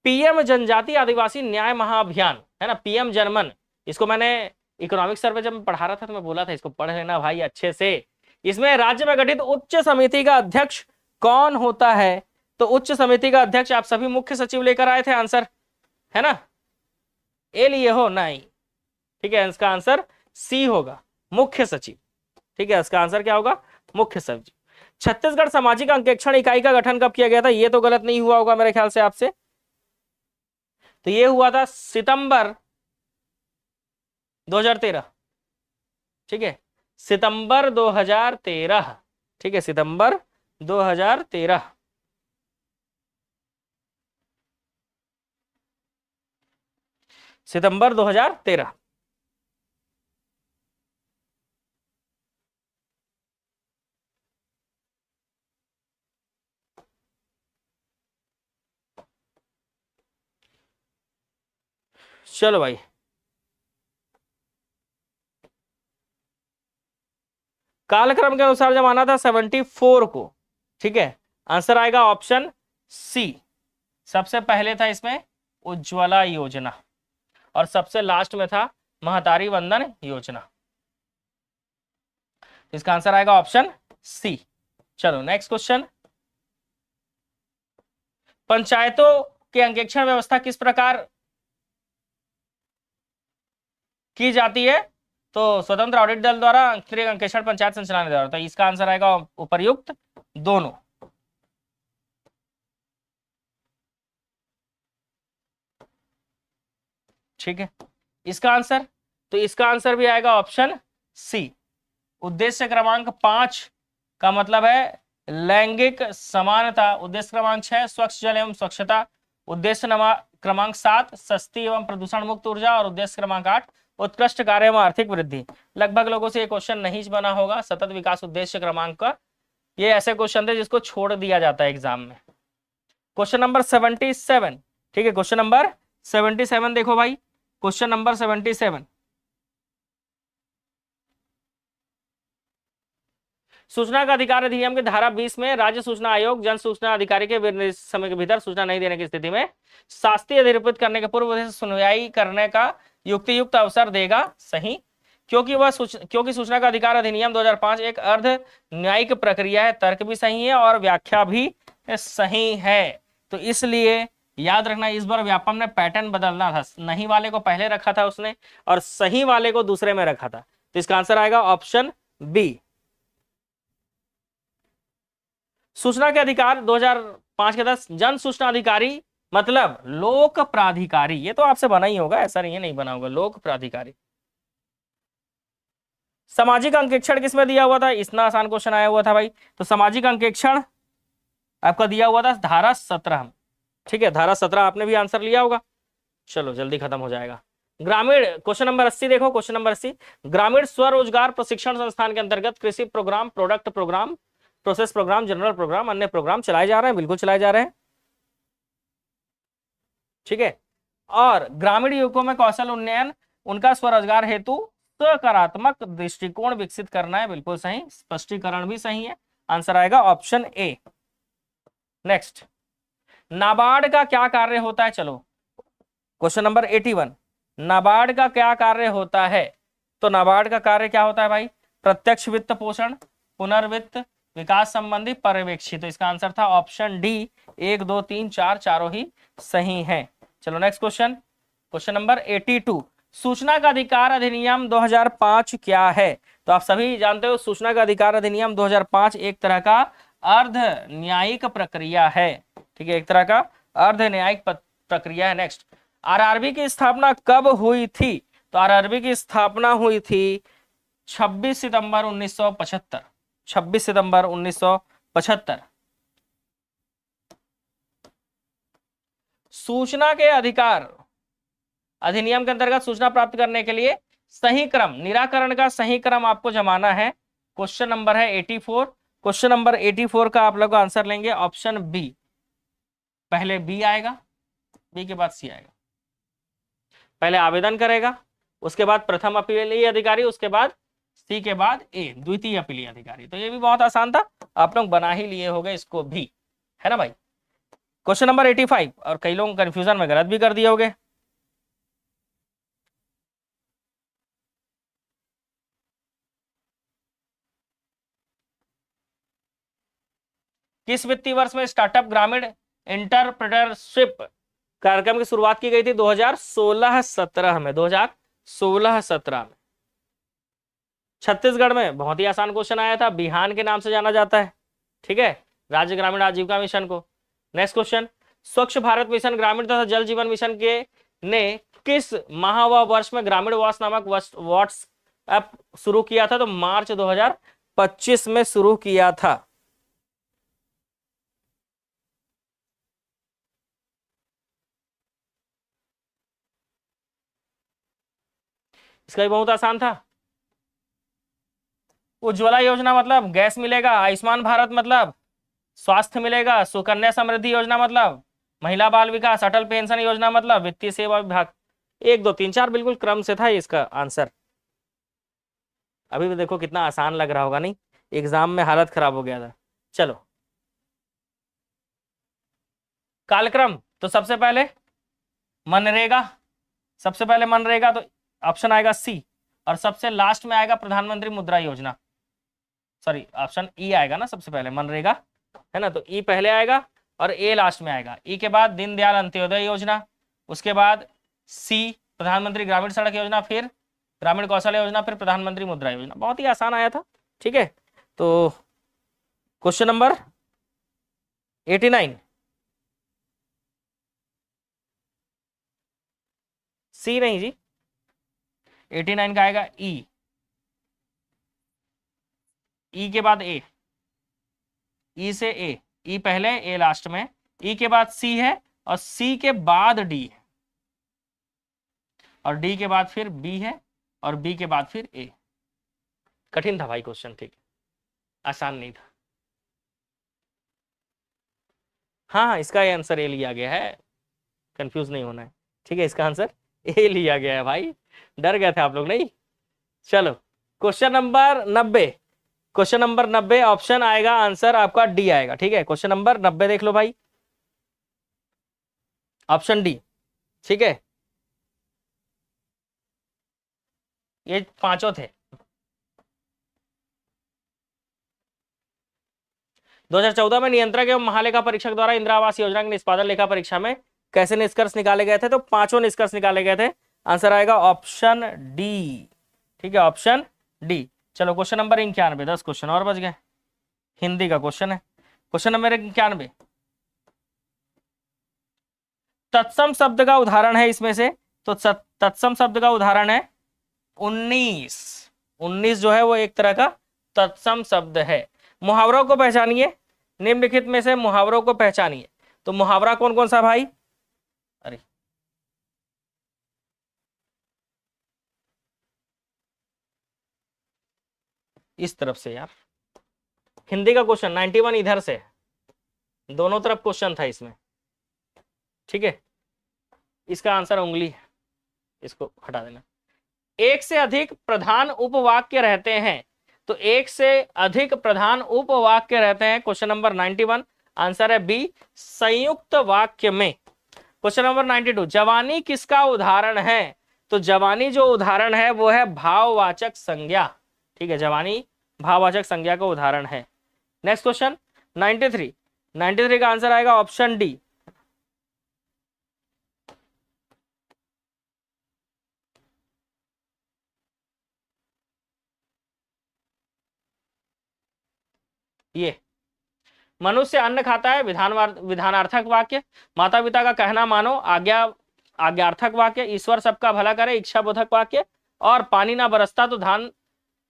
पीएम जनजाति आदिवासी न्याय महाअभियान, है ना, पीएम जनमन, इसको मैंने इकोनॉमिक सर्वे जब मैं पढ़ा रहा था तो मैं बोला था इसको पढ़ लेना भाई अच्छे से। इसमें राज्य में गठित उच्च समिति का अध्यक्ष कौन होता है? तो उच्च समिति का अध्यक्ष आप सभी मुख्य सचिव लेकर आए थे आंसर, है ना, ए लिए हो नहीं, ठीक है, इसका आंसर सी होगा, मुख्य सचिव, ठीक है, इसका आंसर क्या होगा, मुख्य सचिव। छत्तीसगढ़ सामाजिक अंकेक्षण इकाई का गठन कब किया गया था? ये तो गलत नहीं हुआ होगा मेरे ख्याल से आपसे, तो ये हुआ था सितंबर 2013, ठीक है, सितंबर 2013, ठीक है, सितंबर 2013। सितंबर 2013। चलो भाई, कालक्रम के अनुसार जब आना था 74 को, ठीक है, आंसर आएगा ऑप्शन सी। सबसे पहले था इसमें उज्ज्वला योजना, और सबसे लास्ट में था महतारी वंदन योजना, इसका आंसर आएगा ऑप्शन सी। चलो नेक्स्ट क्वेश्चन, पंचायतों के अंकेक्षण व्यवस्था किस प्रकार की जाती है? तो स्वतंत्र ऑडिट दल द्वारा, आंतरिक अंकेक्षण पंचायत संचालनालय द्वारा, तो इसका आंसर आएगा उपर्युक्त दोनों। ठीक है, इसका आंसर, तो इसका आंसर भी आएगा ऑप्शन सी। उद्देश्य क्रमांक 5 का मतलब है लैंगिक समानता। उद्देश्य क्रमांक 6 स्वच्छ जल एवं स्वच्छता। उद्देश्य क्रमांक 7 सस्ती एवं प्रदूषण मुक्त ऊर्जा। और उद्देश्य क्रमांक 8 उत्कृष्ट कार्य एवं आर्थिक वृद्धि। लगभग लोगों से ये क्वेश्चन नहीं बना होगा। सतत विकास उद्देश्य क्रमांक का ये ऐसे क्वेश्चन थे जिसको छोड़ दिया जाता है एग्जाम में। क्वेश्चन नंबर 77, ठीक है, क्वेश्चन नंबर 77 देखो भाई, क्वेश्चन नंबर 77, सूचना का अधिकार अधिनियम की धारा 20 में राज्य सूचना आयोग जन सूचना अधिकारी के समय के भीतर सूचना नहीं देने की स्थिति में शास्ति अधिरूपित करने के पूर्व सुनवाई करने का युक्तियुक्त अवसर देगा। सही, क्योंकि सूचना का अधिकार अधिनियम 2005 एक अर्ध न्यायिक प्रक्रिया है। तर्क भी सही है और व्याख्या भी सही है। तो इसलिए याद रखना, इस बार व्यापम ने पैटर्न बदलना था। नहीं वाले को पहले रखा था उसने और सही वाले को दूसरे में रखा था। तो इसका आंसर आएगा ऑप्शन बी। सूचना के अधिकार 2005 के तहत जन सूचना अधिकारी मतलब लोक प्राधिकारी। ये तो आपसे बना ही होगा, ऐसा नहीं है नहीं बना होगा। लोक प्राधिकारी। सामाजिक अंकेक्षण किसमें दिया हुआ था? इतना आसान क्वेश्चन आया हुआ था भाई। तो सामाजिक अंकेक्षण आपका दिया हुआ था धारा 17। ठीक है, धारा 17 आपने भी आंसर लिया होगा। चलो जल्दी खत्म हो जाएगा। ग्रामीण, क्वेश्चन नंबर 80 देखो, क्वेश्चन नंबर 80, ग्रामीण स्वरोजगार प्रशिक्षण संस्थान के अंतर्गत कृषि program, product program, process program, general program, अन्य प्रोग्राम चलाए जा रहे हैं, बिल्कुल चलाए जा रहे हैं, ठीक है। और ग्रामीण युवकों में कौशल उन्नयन, उनका स्वरोजगार हेतु सकारात्मक दृष्टिकोण विकसित करना है, बिल्कुल सही, स्पष्टीकरण भी सही है, आंसर आएगा ऑप्शन ए। नेक्स्ट, नाबार्ड का क्या कार्य होता है, चलो क्वेश्चन नंबर 81, नाबार्ड का क्या कार्य होता है? तो नाबार्ड का कार्य क्या होता है भाई? प्रत्यक्ष वित्त पोषण, पुनर्वित्त, विकास संबंधी पर्यवेक्षी। तो इसका आंसर था ऑप्शन डी, 1 2 3 4 चारों ही सही हैं। चलो नेक्स्ट क्वेश्चन, क्वेश्चन नंबर 82, सूचना का अधिकार अधिनियम 2005 क्या है? तो आप सभी जानते हो सूचना का अधिकार अधिनियम 2005 एक तरह का अर्ध न्यायिक प्रक्रिया है, ठीक है, एक तरह का अर्ध न्यायिक प्रक्रिया है। नेक्स्ट, आरआरबी की स्थापना कब हुई थी? तो आरआरबी की स्थापना हुई थी 26 सितंबर 1975, 26 सितंबर 1975। सूचना के अधिकार अधिनियम के अंतर्गत सूचना प्राप्त करने के लिए सही क्रम, निराकरण का सही क्रम आपको जमाना है। क्वेश्चन नंबर है 84, क्वेश्चन नंबर 84 का आप लोग आंसर लेंगे ऑप्शन बी, पहले बी आएगा, बी के बाद सी आएगा, पहले आवेदन करेगा, उसके बाद प्रथम अपीलीय अधिकारी, उसके बाद सी के बाद ए, द्वितीय अपीलीय अधिकारी। तो ये भी बहुत आसान था, आप लोग बना ही लिए होंगे इसको भी, है ना भाई। क्वेश्चन नंबर 85, और कई लोग कंफ्यूजन में गलत भी कर दिए होंगे, किस वित्तीय वर्ष में स्टार्टअप ग्रामीण एंटरप्रेन्योरशिप कार्यक्रम की शुरुआत की गई थी? 2016-17 में, 2016-17 में। छत्तीसगढ़ में, बहुत ही आसान क्वेश्चन आया था, बिहान के नाम से जाना जाता है, ठीक है, राज्य ग्रामीण आजीविका मिशन को। नेक्स्ट क्वेश्चन, स्वच्छ भारत मिशन ग्रामीण तथा जल जीवन मिशन के ने किस माह व वर्ष में ग्रामीण वास नामक व्हाट्सएप शुरू किया था? तो मार्च 2025 में शुरू किया था। इसका भी बहुत आसान था। उज्ज्वला योजना मतलब गैस मिलेगा, आयुष्मान भारत मतलब स्वास्थ्य मिलेगा, सुकन्या समृद्धि योजना मतलब महिला बाल विकास, अटल पेंशन योजना मतलब वित्तीय सेवा विभाग। 1 2 3 4 बिल्कुल क्रम से था इसका आंसर। अभी भी देखो कितना आसान लग रहा होगा, नहीं? एग्जाम में हालत खराब हो गया था। चलो कालक्रम, तो सबसे पहले मनरेगा, सबसे पहले मनरेगा, तो ऑप्शन आएगा सी, और सबसे लास्ट में आएगा प्रधानमंत्री मुद्रा योजना, सॉरी ऑप्शन ई आएगा ना सबसे पहले, मनरेगा है ना, तो ई पहले आएगा और ए लास्ट में आएगा। ई के बाद दीनदयाल अंत्योदय योजना, उसके बाद सी प्रधानमंत्री ग्रामीण सड़क योजना, फिर ग्रामीण कौशल योजना, फिर प्रधानमंत्री मुद्रा योजना। बहुत ही आसान आया था, ठीक है। तो क्वेश्चन नंबर 89, सी नहीं जी, 89 का आएगा ई, ई के बाद ए, ई से ए, ई पहले ए लास्ट में, ई के बाद सी है और सी के बाद डी है, और डी के बाद फिर बी है, और बी के बाद फिर ए। कठिन था भाई क्वेश्चन, ठीक है, आसान नहीं था। हाँ इसका आंसर ए लिया गया है, कंफ्यूज नहीं होना है, ठीक है, इसका आंसर ए लिया गया है भाई, डर गए थे आप लोग, नहीं? चलो question number 90, question number 90 option आएगा आंसर आपका डी आएगा, ठीक है। क्वेश्चन नंबर 90 देख लो भाई, ऑप्शन डी, ठीक है। ये पांचों थे। 2014 में नियंत्रक एवं महालेखा परीक्षक द्वारा इंदिरा आवास योजना की निष्पादन लेखा परीक्षा में कैसे निष्कर्ष निकाले गए थे? तो पांचों निष्कर्ष निकाले गए थे, आंसर आएगा ऑप्शन डी, ठीक है, ऑप्शन डी। चलो क्वेश्चन नंबर 91, 10 क्वेश्चन और बच गए, हिंदी का क्वेश्चन है। क्वेश्चन नंबर 91, तत्सम शब्द का उदाहरण है इसमें से, तो तत्सम शब्द का उदाहरण है 19, 19 जो है वो एक तरह का तत्सम शब्द है। मुहावरों को पहचानिए, निम्नलिखित में से मुहावरों को पहचानिए। तो मुहावरा कौन कौन सा भाई? अरे इस तरफ से यार, हिंदी का क्वेश्चन 91 इधर से, दोनों तरफ क्वेश्चन था इसमें, ठीक है। इसका आंसर उंगली है, इसको हटा देना। एक से अधिक प्रधान उपवाक्य रहते हैं, तो एक से अधिक प्रधान उपवाक्य रहते हैं, क्वेश्चन नंबर 91, आंसर है बी संयुक्त वाक्य में। क्वेश्चन नंबर 92, जवानी किसका उदाहरण है? तो जवानी जो उदाहरण है वो है भाववाचक संज्ञा, ठीक है, जवानी भाववाचक संज्ञा का उदाहरण है। नेक्स्ट क्वेश्चन 93 का आंसर आएगा ऑप्शन डी। ये मनुष्य अन्न खाता है, विधानार्थक वाक्य। माता पिता का कहना मानो, आज्ञार्थक वाक्य। ईश्वर सबका भला करे, इच्छा बोधक वाक्य। और पानी ना बरसता तो धान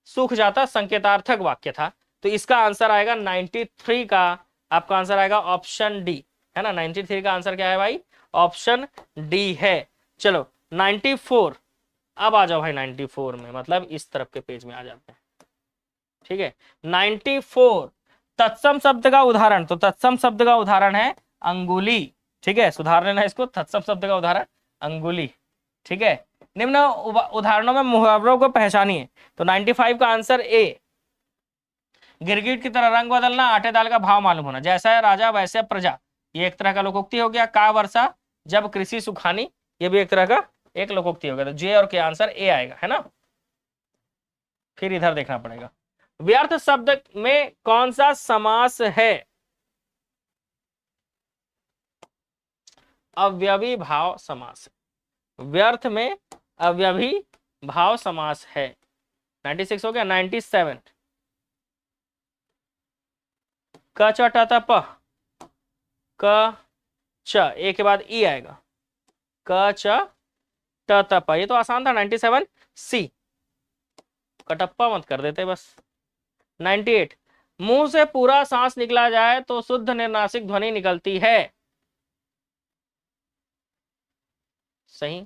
सूख जाता, संकेतार्थक वाक्य था। तो इसका आंसर आएगा 93 का, आपका आंसर आएगा ऑप्शन डी, है ना। 93 का आंसर क्या है भाई? ऑप्शन डी है। चलो 94, अब आ जाओ भाई 94 में, मतलब इस तरफ के पेज में आ जाते हैं, ठीक है। 94 तत्सम शब्द का उदाहरण, तो तत्सम शब्द का उदाहरण है अंगुली, ठीक है, सुधार लेना इसको। तत्सम शब्द का उदाहरण अंगुली, ठीक है। निम्न उदाहरणों में मुहावरों को पहचानिए, तो 95 का आंसर ए। गिरगिट की तरह रंग बदलना, आटे दाल का भाव मालूम होना, जैसा है राजा वैसे प्रजा, ये एक तरह का लोकोक्ति हो गया। का वर्षा जब कृषि सुखानी, ये भी एक तरह का एक लोकोक्ति हो गया। तो जे और के आंसर ए आएगा, है ना। फिर इधर देखना पड़ेगा, व्यर्थ शब्द में कौन सा समास है? अव्यवी भाव समास, व्यर्थ में अव्यवी भाव समास है। 96 हो गया। 97 क च ट त प, क च ए के बाद ई आएगा, क च ट त प, ये तो आसान था। 97 सी, कटप्पा मत कर देते बस। 98 मुंह से पूरा सांस निकला जाए तो शुद्ध निर्नासिक ध्वनि निकलती है, सही।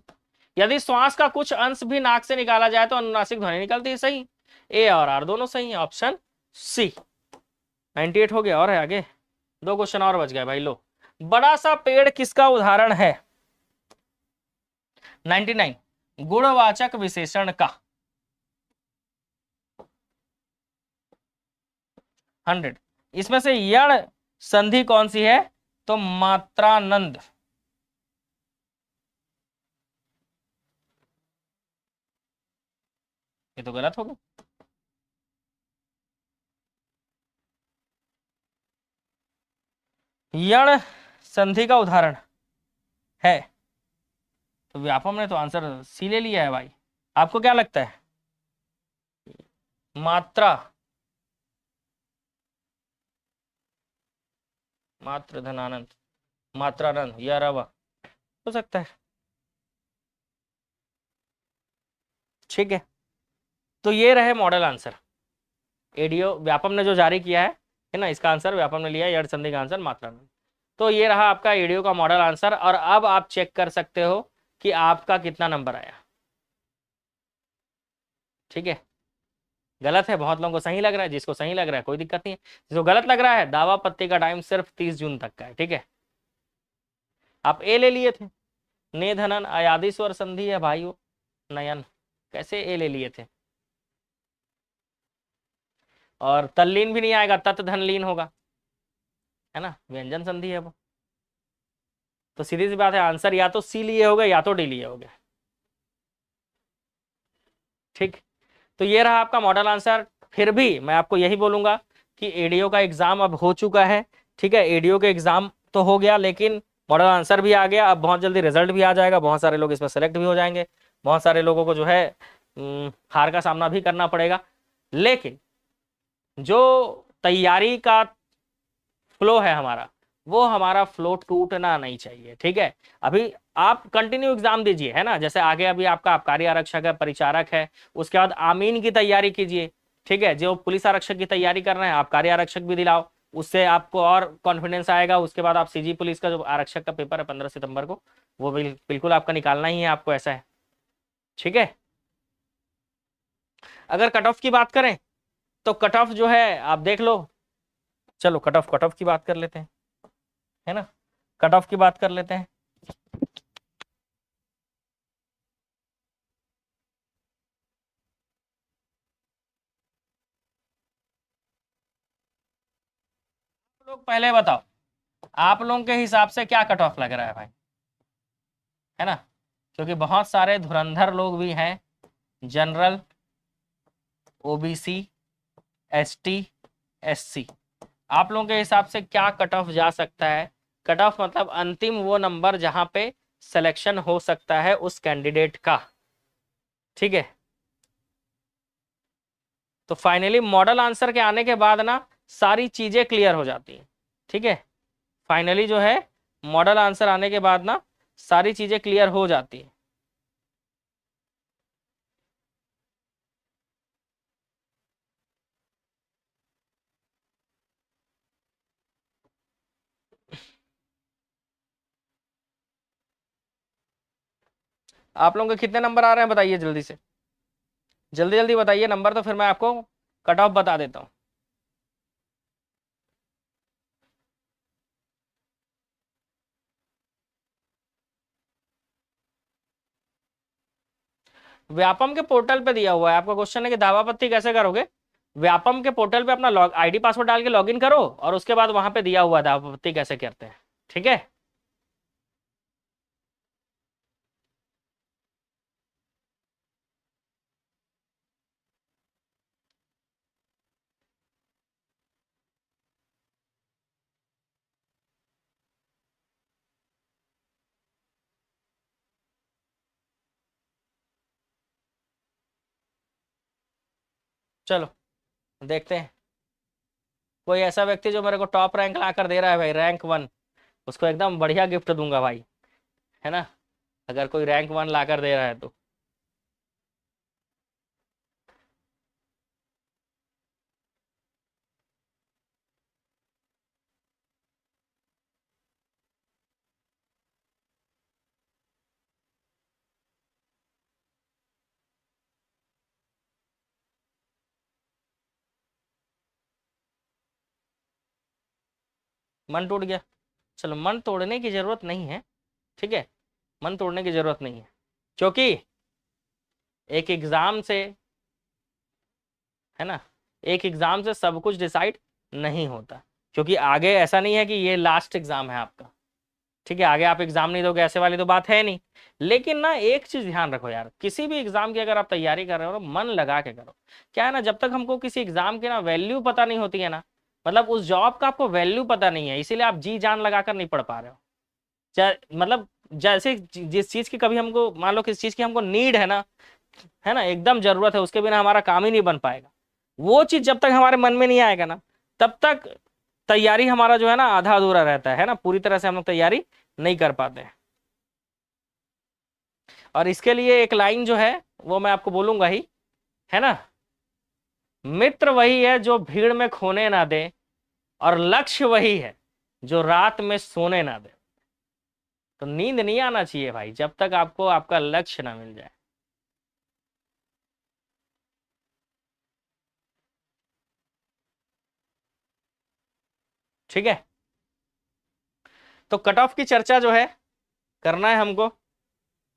यदि श्वास का कुछ अंश भी नाक से निकाला जाए तो अनुनासिक ध्वनि निकलती है, सही। ए और आर दोनों सही है, ऑप्शन सी। 98 हो गया, और है आगे, 2 क्वेश्चन और बच गए भाई। लो, बड़ा सा पेड़ किसका उदाहरण है? 99 गुणवाचक विशेषण का। 100 इसमें से यण संधि कौन सी है? तो मात्रानंद, ये तो गलत हो गया। यण संधि का उदाहरण है, तो व्यापम ने तो आंसर सी ले लिया है भाई। आपको क्या लगता है? मात्रा, मात्र धनानंद, मात्रानंद या रवा हो सकता है, ठीक है। तो ये रहे मॉडल आंसर, एडीओ व्यापम ने जो जारी किया है ना, इसका आंसर व्यापम ने लिया, यण संधि का आंसर मात्रानंद। तो ये रहा आपका एडीओ का मॉडल आंसर। और अब आप चेक कर सकते हो कि आपका कितना नंबर आया, ठीक है। गलत है, बहुत लोगों को सही लग रहा है, जिसको सही लग रहा है कोई दिक्कत नहीं है। जिसको गलत लग रहा है, दावा पत्ती का टाइम सिर्फ 30 जून तक का है, ठीक है। आप ए ले लिए थे, ने धनन अयादि स्वर संधि है भाई, वो नयन कैसे ए ले लिए थे? और तल्लीन भी नहीं आएगा, तत् धन लीन होगा, है ना, व्यंजन संधि है वो। तो सीधी सी बात है, आंसर या तो सी लिए होगा या तो डी लिए होगा, ठीक। तो ये रहा आपका मॉडल आंसर। फिर भी मैं आपको यही बोलूंगा कि एडीओ का एग्जाम अब हो चुका है, ठीक है। एडीओ के एग्जाम तो हो गया, लेकिन मॉडल आंसर भी आ गया। अब बहुत जल्दी रिजल्ट भी आ जाएगा, बहुत सारे लोग इसमें सेलेक्ट भी हो जाएंगे, बहुत सारे लोगों को जो है हार का सामना भी करना पड़ेगा। लेकिन जो तैयारी का फ्लो है हमारा, वो हमारा फ्लो टूटना नहीं चाहिए, ठीक है। अभी आप कंटिन्यू एग्जाम दीजिए, है ना। जैसे आगे अभी आपका आबकारी आरक्षक है, परिचारक है, उसके बाद आमीन की तैयारी कीजिए, ठीक है। जो पुलिस आरक्षक की तैयारी कर रहे हैं, आबकारी आरक्षक भी दिलाओ, उससे आपको और कॉन्फिडेंस आएगा। उसके बाद आप सीजी पुलिस का जो आरक्षक का पेपर है 15 सितंबर को, वो बिल्कुल आपका निकालना ही है, आपको ऐसा है, ठीक है। अगर कट ऑफ की बात करें तो कट ऑफ जो है आप देख लो, चलो कट ऑफ की बात कर लेते हैं, है ना, कट ऑफ की बात कर लेते हैं। लोग पहले बताओ, आप लोगों के हिसाब से क्या कट ऑफ लग रहा है भाई, है ना, क्योंकि बहुत सारे धुरंधर लोग भी हैं, जनरल, ओबीसी, एसटी, एससी, आप लोगों के हिसाब से क्या कट ऑफ जा सकता है? कट ऑफ मतलब अंतिम वो नंबर जहां पे सिलेक्शन हो सकता है उस कैंडिडेट का, ठीक है। तो फाइनली मॉडल आंसर के आने के बाद ना सारी चीजें क्लियर हो जाती हैं, ठीक है। फाइनली जो है मॉडल आंसर आने के बाद ना सारी चीजें क्लियर हो जाती है। आप लोगों के कितने नंबर आ रहे हैं बताइए जल्दी से, जल्दी जल्दी बताइए नंबर, तो फिर मैं आपको कट ऑफ बता देता हूँ। व्यापम के पोर्टल पे दिया हुआ है, आपका क्वेश्चन है कि दावापत्ती कैसे करोगे। व्यापम के पोर्टल पे अपना लॉग आईडी पासवर्ड डाल के लॉगिन करो और उसके बाद वहां पे दिया हुआ है दावापत्ती कैसे करते हैं, ठीक है। चलो देखते हैं, कोई ऐसा व्यक्ति जो मेरे को टॉप रैंक ला कर दे रहा है भाई, रैंक 1, उसको एकदम बढ़िया गिफ्ट दूंगा भाई, है ना, अगर कोई रैंक 1 ला कर दे रहा है तो। मन टूट गया, चलो मन तोड़ने की जरूरत नहीं है, ठीक है, मन तोड़ने की जरूरत नहीं है, क्योंकि एक एग्जाम से, है ना, एक एग्जाम से सब कुछ डिसाइड नहीं होता, क्योंकि आगे ऐसा नहीं है कि ये लास्ट एग्जाम है आपका, ठीक है, आगे आप एग्जाम नहीं दोगे ऐसे वाली तो बात है नहीं। लेकिन ना एक चीज ध्यान रखो यार, किसी भी एग्जाम की अगर आप तैयारी कर रहे हो ना मन लगा के करो। क्या है ना, जब तक हमको किसी एग्जाम की ना वैल्यू पता नहीं होती है ना, मतलब उस जॉब का आपको वैल्यू पता नहीं है, इसीलिए आप जी जान लगाकर नहीं पढ़ पा रहे हो। मतलब जैसे जिस चीज की कभी हमको मान लो किस चीज की हमको नीड है ना, एकदम जरूरत है, उसके बिना हमारा काम ही नहीं बन पाएगा, वो चीज जब तक हमारे मन में नहीं आएगा ना, तब तक तैयारी हमारा जो है ना आधा अधूरा रहता है ना, पूरी तरह से हम लोग तैयारी नहीं कर पाते हैं। और इसके लिए एक लाइन जो है वो मैं आपको बोलूंगा ही, है ना, मित्र वही है जो भीड़ में खोने ना दे, और लक्ष्य वही है जो रात में सोने ना दे। तो नींद नहीं आना चाहिए भाई जब तक आपको आपका लक्ष्य ना मिल जाए, ठीक है। तो कट ऑफ की चर्चा जो है करना है हमको,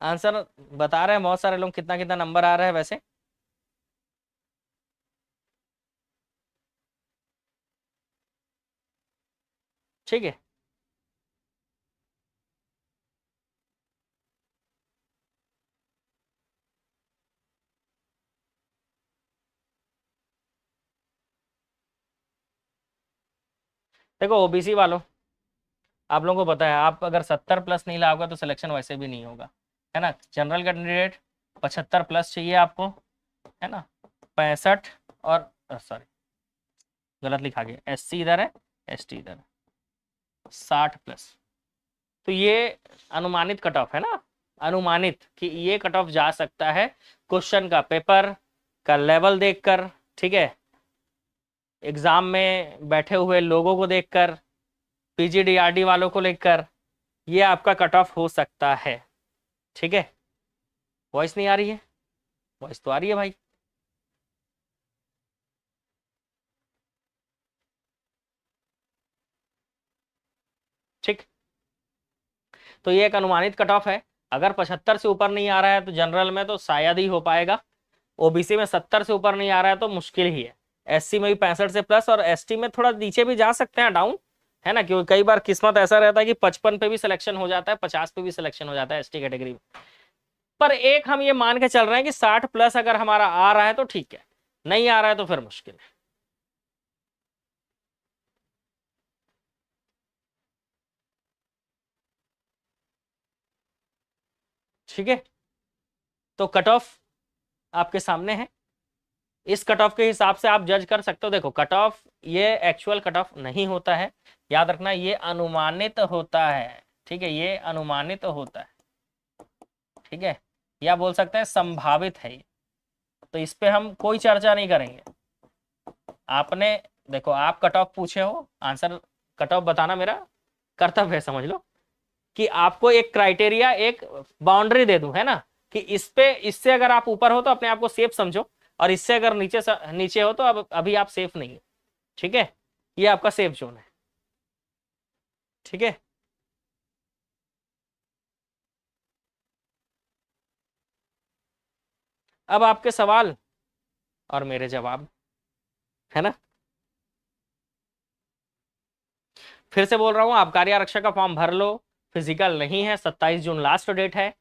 आंसर बता रहे हैं बहुत सारे लोग कितना कितना नंबर आ रहा है वैसे, ठीक है। देखो ओबीसी वालों, आप लोगों को पता है आप अगर 70 प्लस नहीं लाओगे तो सिलेक्शन वैसे भी नहीं होगा, है ना। जनरल कैंडिडेट 75 प्लस चाहिए आपको, है ना, 65, और सॉरी गलत लिखा गया, एससी इधर है, एसटी इधर है, 60 प्लस। तो ये अनुमानित कट ऑफ है ना, अनुमानित कि ये कट ऑफ जा सकता है क्वेश्चन का पेपर का लेवल देखकर, ठीक है, एग्जाम में बैठे हुए लोगों को देखकर, पीजीडीआरडी वालों को लेकर, ये आपका कट ऑफ हो सकता है, ठीक है। वॉइस नहीं आ रही है, वॉइस तो आ रही है भाई। तो ये एक अनुमानित कट ऑफ है। अगर 75 से ऊपर नहीं आ रहा है तो जनरल में तो शायद ही हो पाएगा, ओबीसी में 70 से ऊपर नहीं आ रहा है तो मुश्किल ही है, एससी में भी 65 से प्लस, और एसटी में थोड़ा नीचे भी जा सकते हैं डाउन, है ना, क्योंकि कई बार किस्मत ऐसा रहता है कि 55 पे भी सिलेक्शन हो जाता है, 50 पे भी सिलेक्शन हो जाता है एसटी कैटेगरी में। पर एक हम ये मान के चल रहे हैं कि 60 प्लस अगर हमारा आ रहा है तो ठीक है, नहीं आ रहा है तो फिर मुश्किल है। ठीक है, तो कट ऑफ आपके सामने है, इस कट ऑफ के हिसाब से आप जज कर सकते हो। देखो कट ऑफ ये एक्चुअल कट ऑफ नहीं होता है, याद रखना, ये अनुमानित होता है। ठीक है, ये अनुमानित होता है, ठीक है, या बोल सकते हैं संभावित है ये, तो इस पे हम कोई चर्चा नहीं करेंगे। आपने देखो, आप कट ऑफ पूछे हो, आंसर कट ऑफ बताना मेरा कर्तव्य है, समझ लो कि आपको एक क्राइटेरिया, एक बाउंड्री दे दूं, है ना, कि इस पे, इससे अगर आप ऊपर हो तो अपने आप को सेफ समझो, और इससे अगर नीचे हो तो अब अभी आप सेफ नहीं है। ठीक है, ये आपका सेफ जोन है। ठीक है, अब आपके सवाल और मेरे जवाब, है ना। फिर से बोल रहा हूं, आबकारी आरक्षक का फॉर्म भर लो, फिजिकल नहीं है, 27 जून लास्ट डेट है।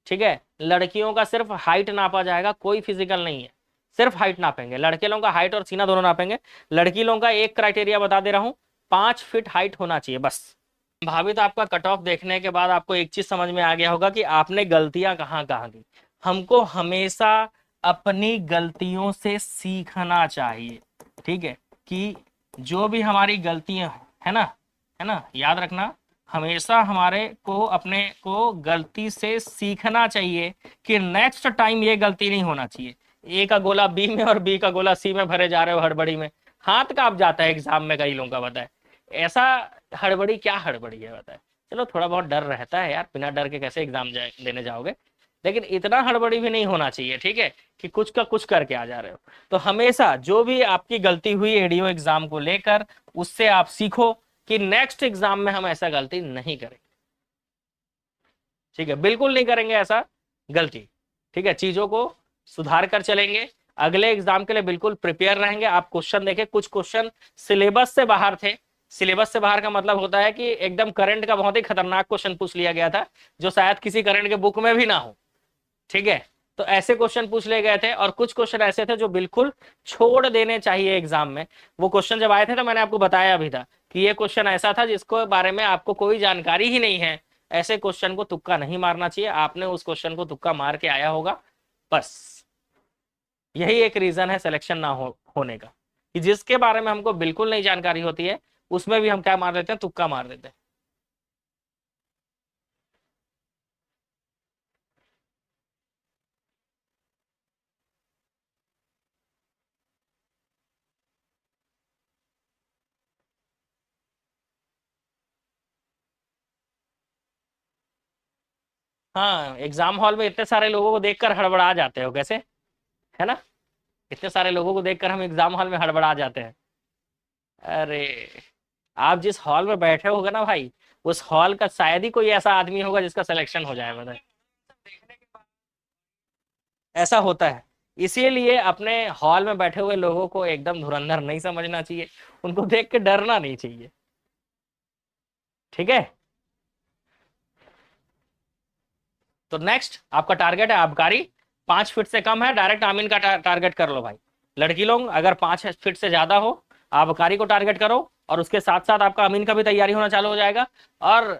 ठीक है, लड़कियों का सिर्फ हाइट नापा जाएगा, कोई फिजिकल नहीं है, सिर्फ हाइट नापेंगे। लड़के लोगों का हाइट और सीना दोनों नापेंगे। लड़की लोगों का एक क्राइटेरिया बता दे रहा हूं, 5 फीट हाइट होना चाहिए बस। भावित आपका कट ऑफ देखने के बाद आपको एक चीज समझ में आ गया होगा कि आपने गलतियां कहाँ कहाँ की। हमको हमेशा अपनी गलतियों से सीखना चाहिए। ठीक है, कि जो भी हमारी गलतियां है ना, याद रखना, हमेशा हमारे को अपने को गलती से सीखना चाहिए कि नेक्स्ट टाइम ये गलती नहीं होना चाहिए। ए का गोला बी में और बी का गोला सी में भरे जा रहे हो हड़बड़ी में, हाथ कांप जाता है एग्जाम में कई लोगों का, बताए ऐसा हड़बड़ी, क्या हड़बड़ी है बताए। चलो थोड़ा बहुत डर रहता है यार, बिना डर के कैसे एग्जाम देने जाओगे, लेकिन इतना हड़बड़ी भी नहीं होना चाहिए। ठीक है, कि कुछ का कुछ करके आ जा रहे हो। तो हमेशा जो भी आपकी गलती हुई एडीओ एग्जाम को लेकर, उससे आप सीखो कि नेक्स्ट एग्जाम में हम ऐसा गलती नहीं करेंगे। ठीक है, बिल्कुल नहीं करेंगे ऐसा गलती। ठीक है, चीजों को सुधार कर चलेंगे, अगले एग्जाम के लिए बिल्कुल प्रिपेयर रहेंगे। आप क्वेश्चन देखें, कुछ क्वेश्चन सिलेबस से बाहर थे। सिलेबस से बाहर का मतलब होता है कि एकदम करंट का बहुत ही खतरनाक क्वेश्चन पूछ लिया गया था, जो शायद किसी करंट के बुक में भी ना हो। ठीक है, तो ऐसे क्वेश्चन पूछ ले गए थे, और कुछ क्वेश्चन ऐसे थे जो बिल्कुल छोड़ देने चाहिए एग्जाम में। वो क्वेश्चन जब आए थे तो मैंने आपको बताया भी था कि ये क्वेश्चन ऐसा था जिसको बारे में आपको कोई जानकारी ही नहीं है। ऐसे क्वेश्चन को तुक्का नहीं मारना चाहिए, आपने उस क्वेश्चन को तुक्का मार के आया होगा, बस यही एक रीजन है सिलेक्शन ना होने का, कि जिसके बारे में हमको बिल्कुल नहीं जानकारी होती है उसमें भी हम क्या मार देते हैं, तुक्का मार देते हैं। हाँ, एग्जाम हॉल में इतने सारे लोगों को देखकर हड़बड़ा जाते हो कैसे, है ना, इतने सारे लोगों को देखकर हम एग्जाम हॉल में हड़बड़ा जाते हैं। अरे, आप जिस हॉल में बैठे होगे ना भाई, उस हॉल का शायद ही कोई ऐसा आदमी होगा जिसका सिलेक्शन हो जाए, मतलब ऐसा होता है। इसीलिए अपने हॉल में बैठे हुए लोगों को एकदम धुरंधर नहीं समझना चाहिए, उनको देख के डरना नहीं चाहिए। ठीक है, तो नेक्स्ट आपका टारगेट है आबकारी, 5 फीट से कम है, डायरेक्ट आमीन का टारगेट कर लो भाई। लड़की लोग अगर 5 फीट से ज्यादा हो, आबकारी को टारगेट करो, और उसके साथ साथ आपका अमीन का भी तैयारी होना चालू हो जाएगा। और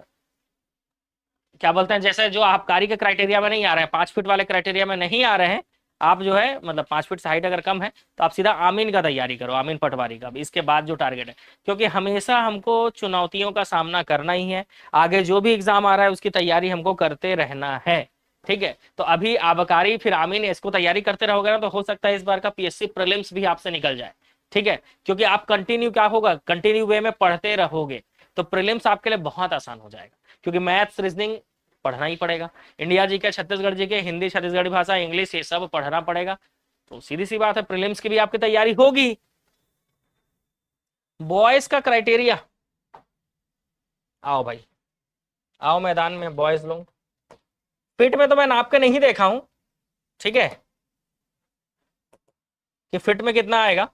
क्या बोलते हैं, जैसे जो आबकारी के क्राइटेरिया में नहीं आ रहे हैं, 5 फीट वाले क्राइटेरिया में नहीं आ रहे हैं, आप जो है मतलब 5 फीट से हाइट अगर कम है तो आप सीधा आमीन का तैयारी करो, आमीन पटवारी का भी इसके बाद जो टारगेट है। क्योंकि हमेशा हमको चुनौतियों का सामना करना ही है, आगे जो भी एग्जाम आ रहा है उसकी तैयारी हमको करते रहना है। ठीक है, तो अभी आबकारी फिर आमीन, इसको तैयारी करते रहोगे ना, तो हो सकता है इस बार का पीएससी प्रीलिम्स भी आपसे निकल जाए। ठीक है, क्योंकि आप कंटिन्यू, क्या होगा, कंटिन्यू वे में पढ़ते रहोगे तो प्रीलिम्स आपके लिए बहुत आसान हो जाएगा। क्योंकि मैथ्स, रीजनिंग पढ़ना ही पड़ेगा, इंडिया जी के, छत्तीसगढ़ जी के, हिंदी, छत्तीसगढ़ी भाषा, इंग्लिश, ये सब पढ़ना पड़ेगा। तो सीधी सी बात है, प्रीलिम्स की भी आपकी तैयारी होगी। बॉयज का क्राइटेरिया, आओ भाई, आओ मैदान में बॉयज लोग। फिट में तो मैं नाप के नहीं देखा हूं, ठीक है, कि फिट में कितना आएगा।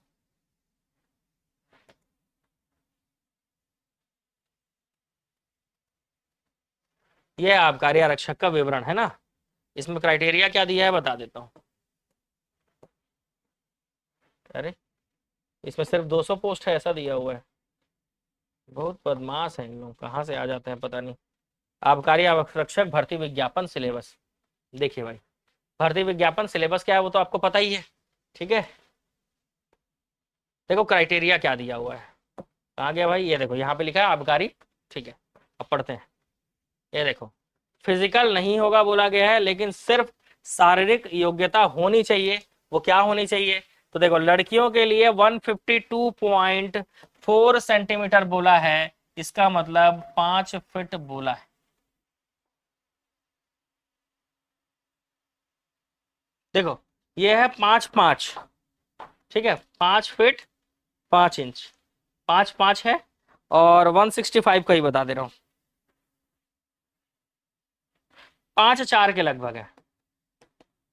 ये आबकारी आरक्षक का विवरण है ना, इसमें क्राइटेरिया क्या दिया है बता देता हूँ। अरे इसमें सिर्फ 200 पोस्ट है ऐसा दिया हुआ है। बहुत बदमाश है इन लोग, कहाँ से आ जाते हैं पता नहीं। आबकारी आरक्षक भर्ती विज्ञापन सिलेबस, देखिए भाई भर्ती विज्ञापन सिलेबस क्या है वो तो आपको पता ही है, ठीक है। देखो क्राइटेरिया क्या दिया हुआ है, कहाँ गया भाई, ये देखो यहाँ पे लिखा है आबकारी, ठीक है। अब पढ़ते हैं, ये देखो फिजिकल नहीं होगा बोला गया है, लेकिन सिर्फ शारीरिक योग्यता होनी चाहिए। वो क्या होनी चाहिए, तो देखो लड़कियों के लिए 152.4 सेंटीमीटर बोला है, इसका मतलब 5 फीट बोला है। देखो ये है 5'5", ठीक है, 5 फीट 5 इंच, 5'5" है, और 165 का ही बता दे रहा हूं, 5'4" के लगभग है,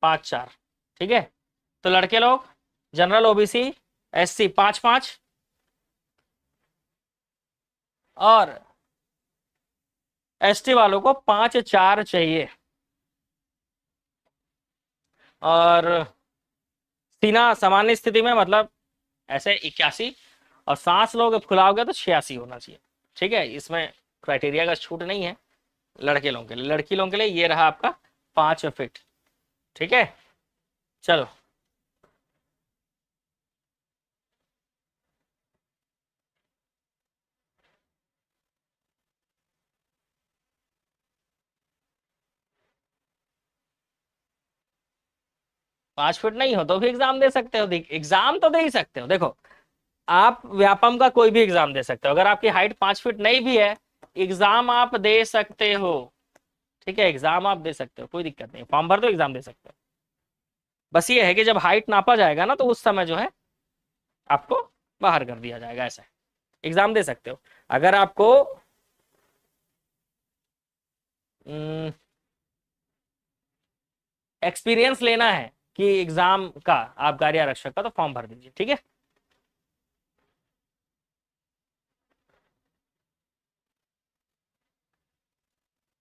5'4", ठीक है। तो लड़के लोग जनरल ओबीसी एससी 5'5", और एसटी वालों को 5'4" चाहिए। और सीना सामान्य स्थिति में मतलब ऐसे 81, और सांस लोगे फुलाओगे तो 86 होना चाहिए, ठीक है। इसमें क्राइटेरिया का छूट नहीं है लड़के लोगों के लिए। लड़की लोगों के लिए ये रहा आपका 5 फीट, ठीक है। चलो 5 फीट नहीं हो तो भी एग्जाम दे सकते हो, एग्जाम तो दे ही सकते हो। देखो आप व्यापम का कोई भी एग्जाम दे सकते हो, अगर आपकी हाइट 5 फीट नहीं भी है एग्जाम आप दे सकते हो, ठीक है। एग्जाम आप दे सकते हो, कोई दिक्कत नहीं, फॉर्म भर दो एग्जाम दे सकते हो। बस ये है कि जब हाइट नापा जाएगा ना तो उस समय जो है आपको बाहर कर दिया जाएगा, ऐसा है। एग्जाम दे सकते हो। अगर आपको एक्सपीरियंस लेना है कि एग्जाम का आबकारी आरक्षक का, तो फॉर्म भर दीजिए, ठीक है।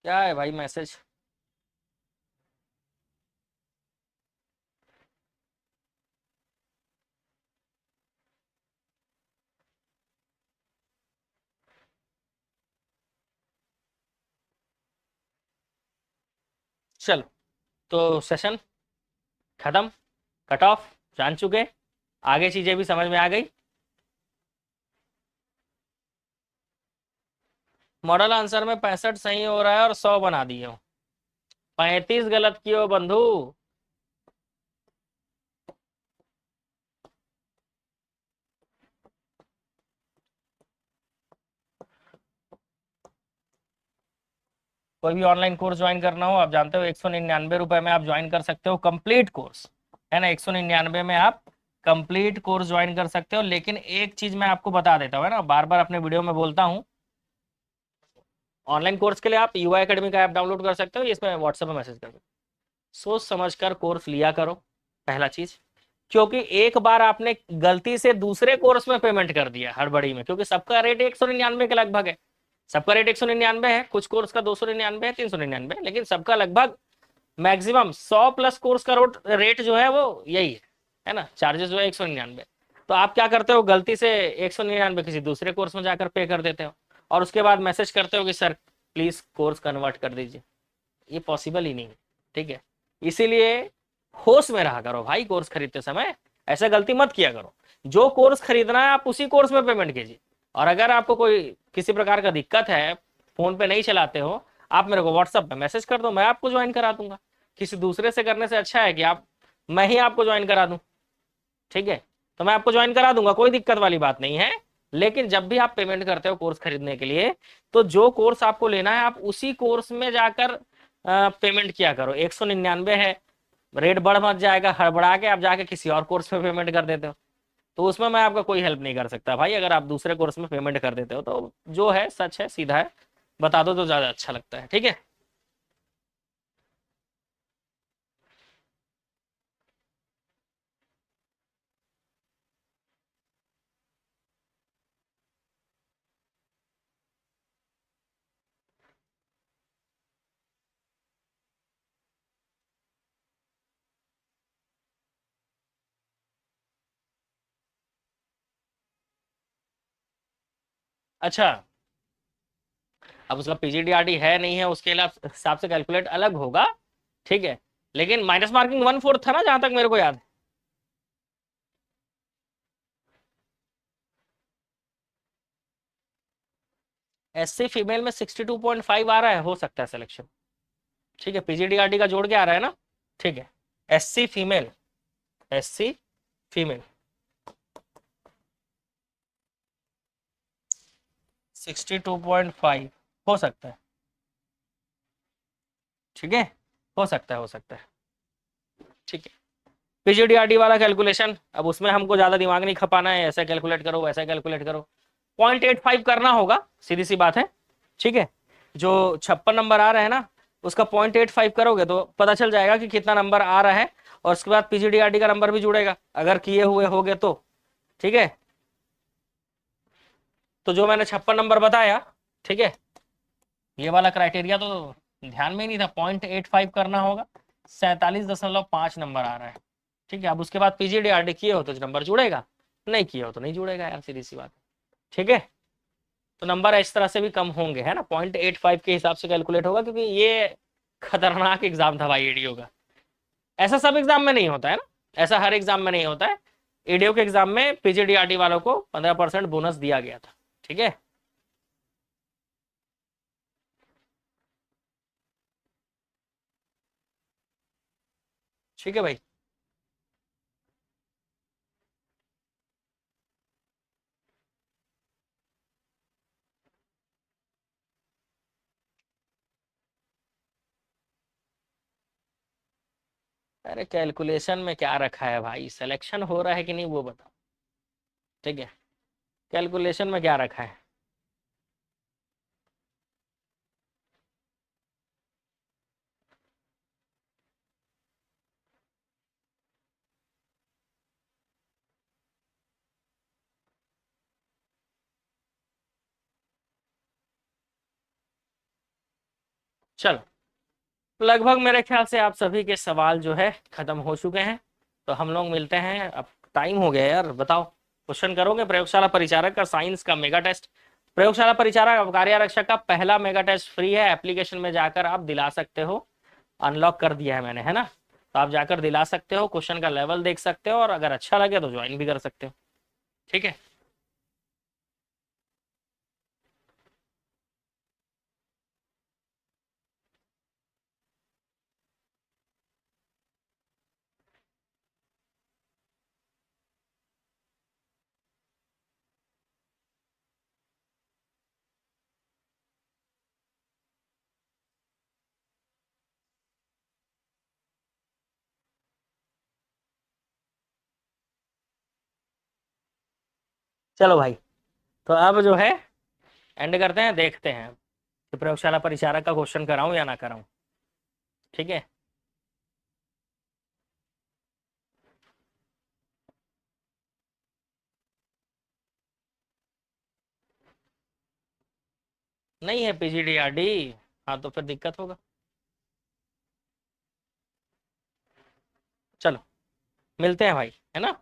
क्या है भाई मैसेज, चलो तो सेशन खत्म, कट ऑफ जान चुके, आगे चीजें भी समझ में आ गई। मॉडल आंसर में 65 सही हो रहा है और 100 बना दिए हो, 35 गलत किए हो बंधु। कोई भी ऑनलाइन कोर्स ज्वाइन करना हो आप जानते हो 199 रुपए में आप ज्वाइन कर सकते हो कंप्लीट कोर्स, है ना। 199 में आप कंप्लीट कोर्स ज्वाइन कर सकते हो। लेकिन एक चीज मैं आपको बता देता हूँ, है ना, बार बार अपने वीडियो में बोलता हूँ, ऑनलाइन कोर्स के लिए आप युवा एकेडमी का ऐप डाउनलोड कर सकते हो, इसमें व्हाट्सएप में मैसेज कर दो। सोच समझ कर कोर्स लिया करो, पहला चीज। क्योंकि एक बार आपने गलती से दूसरे कोर्स में पेमेंट कर दिया हड़बड़ी में, क्योंकि सबका रेट 199 के लगभग है, सबका रेट 199 है, कुछ कोर्स का 299 है, 399 है, लेकिन सबका लगभग मैक्सिमम 100 प्लस कोर्स का रेट जो है वो यही है ना, चार्जेस जो है 199। तो आप क्या करते हो, गलती से 199 किसी दूसरे कोर्स में जाकर पे कर देते हो, और उसके बाद मैसेज करते हो कि सर प्लीज कोर्स कन्वर्ट कर दीजिए। ये पॉसिबल ही नहीं है, ठीक है। इसीलिए होश में रहा करो भाई, कोर्स खरीदते समय ऐसा गलती मत किया करो। जो कोर्स खरीदना है आप उसी कोर्स में पेमेंट कीजिए। और अगर आपको कोई किसी प्रकार का दिक्कत है, फोन पे नहीं चलाते हो, आप मेरे को व्हाट्सएप पे मैसेज कर दो, मैं आपको ज्वाइन करा दूंगा। किसी दूसरे से करने से अच्छा है कि मैं ही आपको ज्वाइन करा दूं, ठीक है। तो मैं आपको ज्वाइन करा दूंगा, कोई दिक्कत वाली बात नहीं है। लेकिन जब भी आप पेमेंट करते हो कोर्स खरीदने के लिए, तो जो कोर्स आपको लेना है आप उसी कोर्स में जाकर पेमेंट किया करो। 199 है, रेट बढ़ मत जाएगा, हड़बड़ा के आप जाके किसी और कोर्स में पेमेंट कर देते हो, तो उसमें मैं आपका कोई हेल्प नहीं कर सकता भाई। अगर आप दूसरे कोर्स में पेमेंट कर देते हो तो जो है सच है, सीधा है, बता दो तो ज्यादा अच्छा लगता है, ठीक है। अच्छा, अब उसका पीजीडीआरडी है नहीं है उसके हिसाब से कैलकुलेट अलग होगा, ठीक है। लेकिन माइनस मार्किंग 1/4 था ना, जहां तक मेरे को याद है। एससी फीमेल में 62.5 आ रहा है, हो सकता है सिलेक्शन, ठीक है। पीजीडीआरडी का जोड़ के आ रहा है ना, ठीक है। एससी फीमेल, एससी फीमेल 62.5 हो सकता है, ठीक है। हो सकता है, हो सकता है, ठीक है। पीजीडीआरडी वाला कैलकुलेशन, अब उसमें हमको ज्यादा दिमाग नहीं खपाना है, ऐसा कैलकुलेट करो वैसा कैलकुलेट करो। 0.85 करना होगा, सीधी सी बात है, ठीक है। जो 56 नंबर आ रहा है ना, उसका 0.85 करोगे तो पता चल जाएगा कि कितना नंबर आ रहा है, और उसके बाद पीजीडीआरडी का नंबर भी जुड़ेगा अगर किए हुए होगे तो, ठीक है। तो जो मैंने 56 नंबर बताया, ठीक है, ये वाला क्राइटेरिया तो ध्यान में ही नहीं था। 0.85 करना होगा, 47.5 नंबर आ रहा है, ठीक है। अब उसके बाद पीजीडीआरडी किए हो तो नंबर जुड़ेगा, नहीं किए हो तो नहीं जुड़ेगा यार, सीधी सी बात है, ठीक है। तो नंबर इस तरह से भी कम होंगे, है ना। 0.85 के हिसाब से कैलकुलेट होगा, क्योंकि ये खतरनाक एग्जाम था भाई ईडीओ का। ऐसा सब एग्जाम में नहीं होता है ना, ऐसा हर एग्जाम में नहीं होता है। ईडीओ के एग्जाम में पीजीडीआरडी वालों को 15% बोनस दिया गया था, ठीक है। ठीक है भाई। अरे कैलकुलेशन में क्या रखा है भाई, सिलेक्शन हो रहा है कि नहीं वो बताओ, ठीक है। कैलकुलेशन में क्या रखा है। चलो, लगभग मेरे ख्याल से आप सभी के सवाल जो है खत्म हो चुके हैं। तो हम लोग मिलते हैं, अब टाइम हो गया यार, बताओ क्वेश्चन करोगे। प्रयोगशाला परिचारक का साइंस का मेगा टेस्ट, प्रयोगशाला परिचारक कार्यारक्षक का पहला मेगा टेस्ट फ्री है, एप्लीकेशन में जाकर आप दिला सकते हो। अनलॉक कर दिया है मैंने, है ना। तो आप जाकर दिला सकते हो, क्वेश्चन का लेवल देख सकते हो, और अगर अच्छा लगे तो ज्वाइन भी कर सकते हो, ठीक है। चलो भाई, तो अब जो है एंड करते हैं, देखते हैं कि प्रयोगशाला परिचारक का क्वेश्चन कराऊं या ना कराऊं, ठीक है। नहीं है पीजीडीआरडी, हाँ तो फिर दिक्कत होगा। चलो, मिलते हैं भाई, है ना।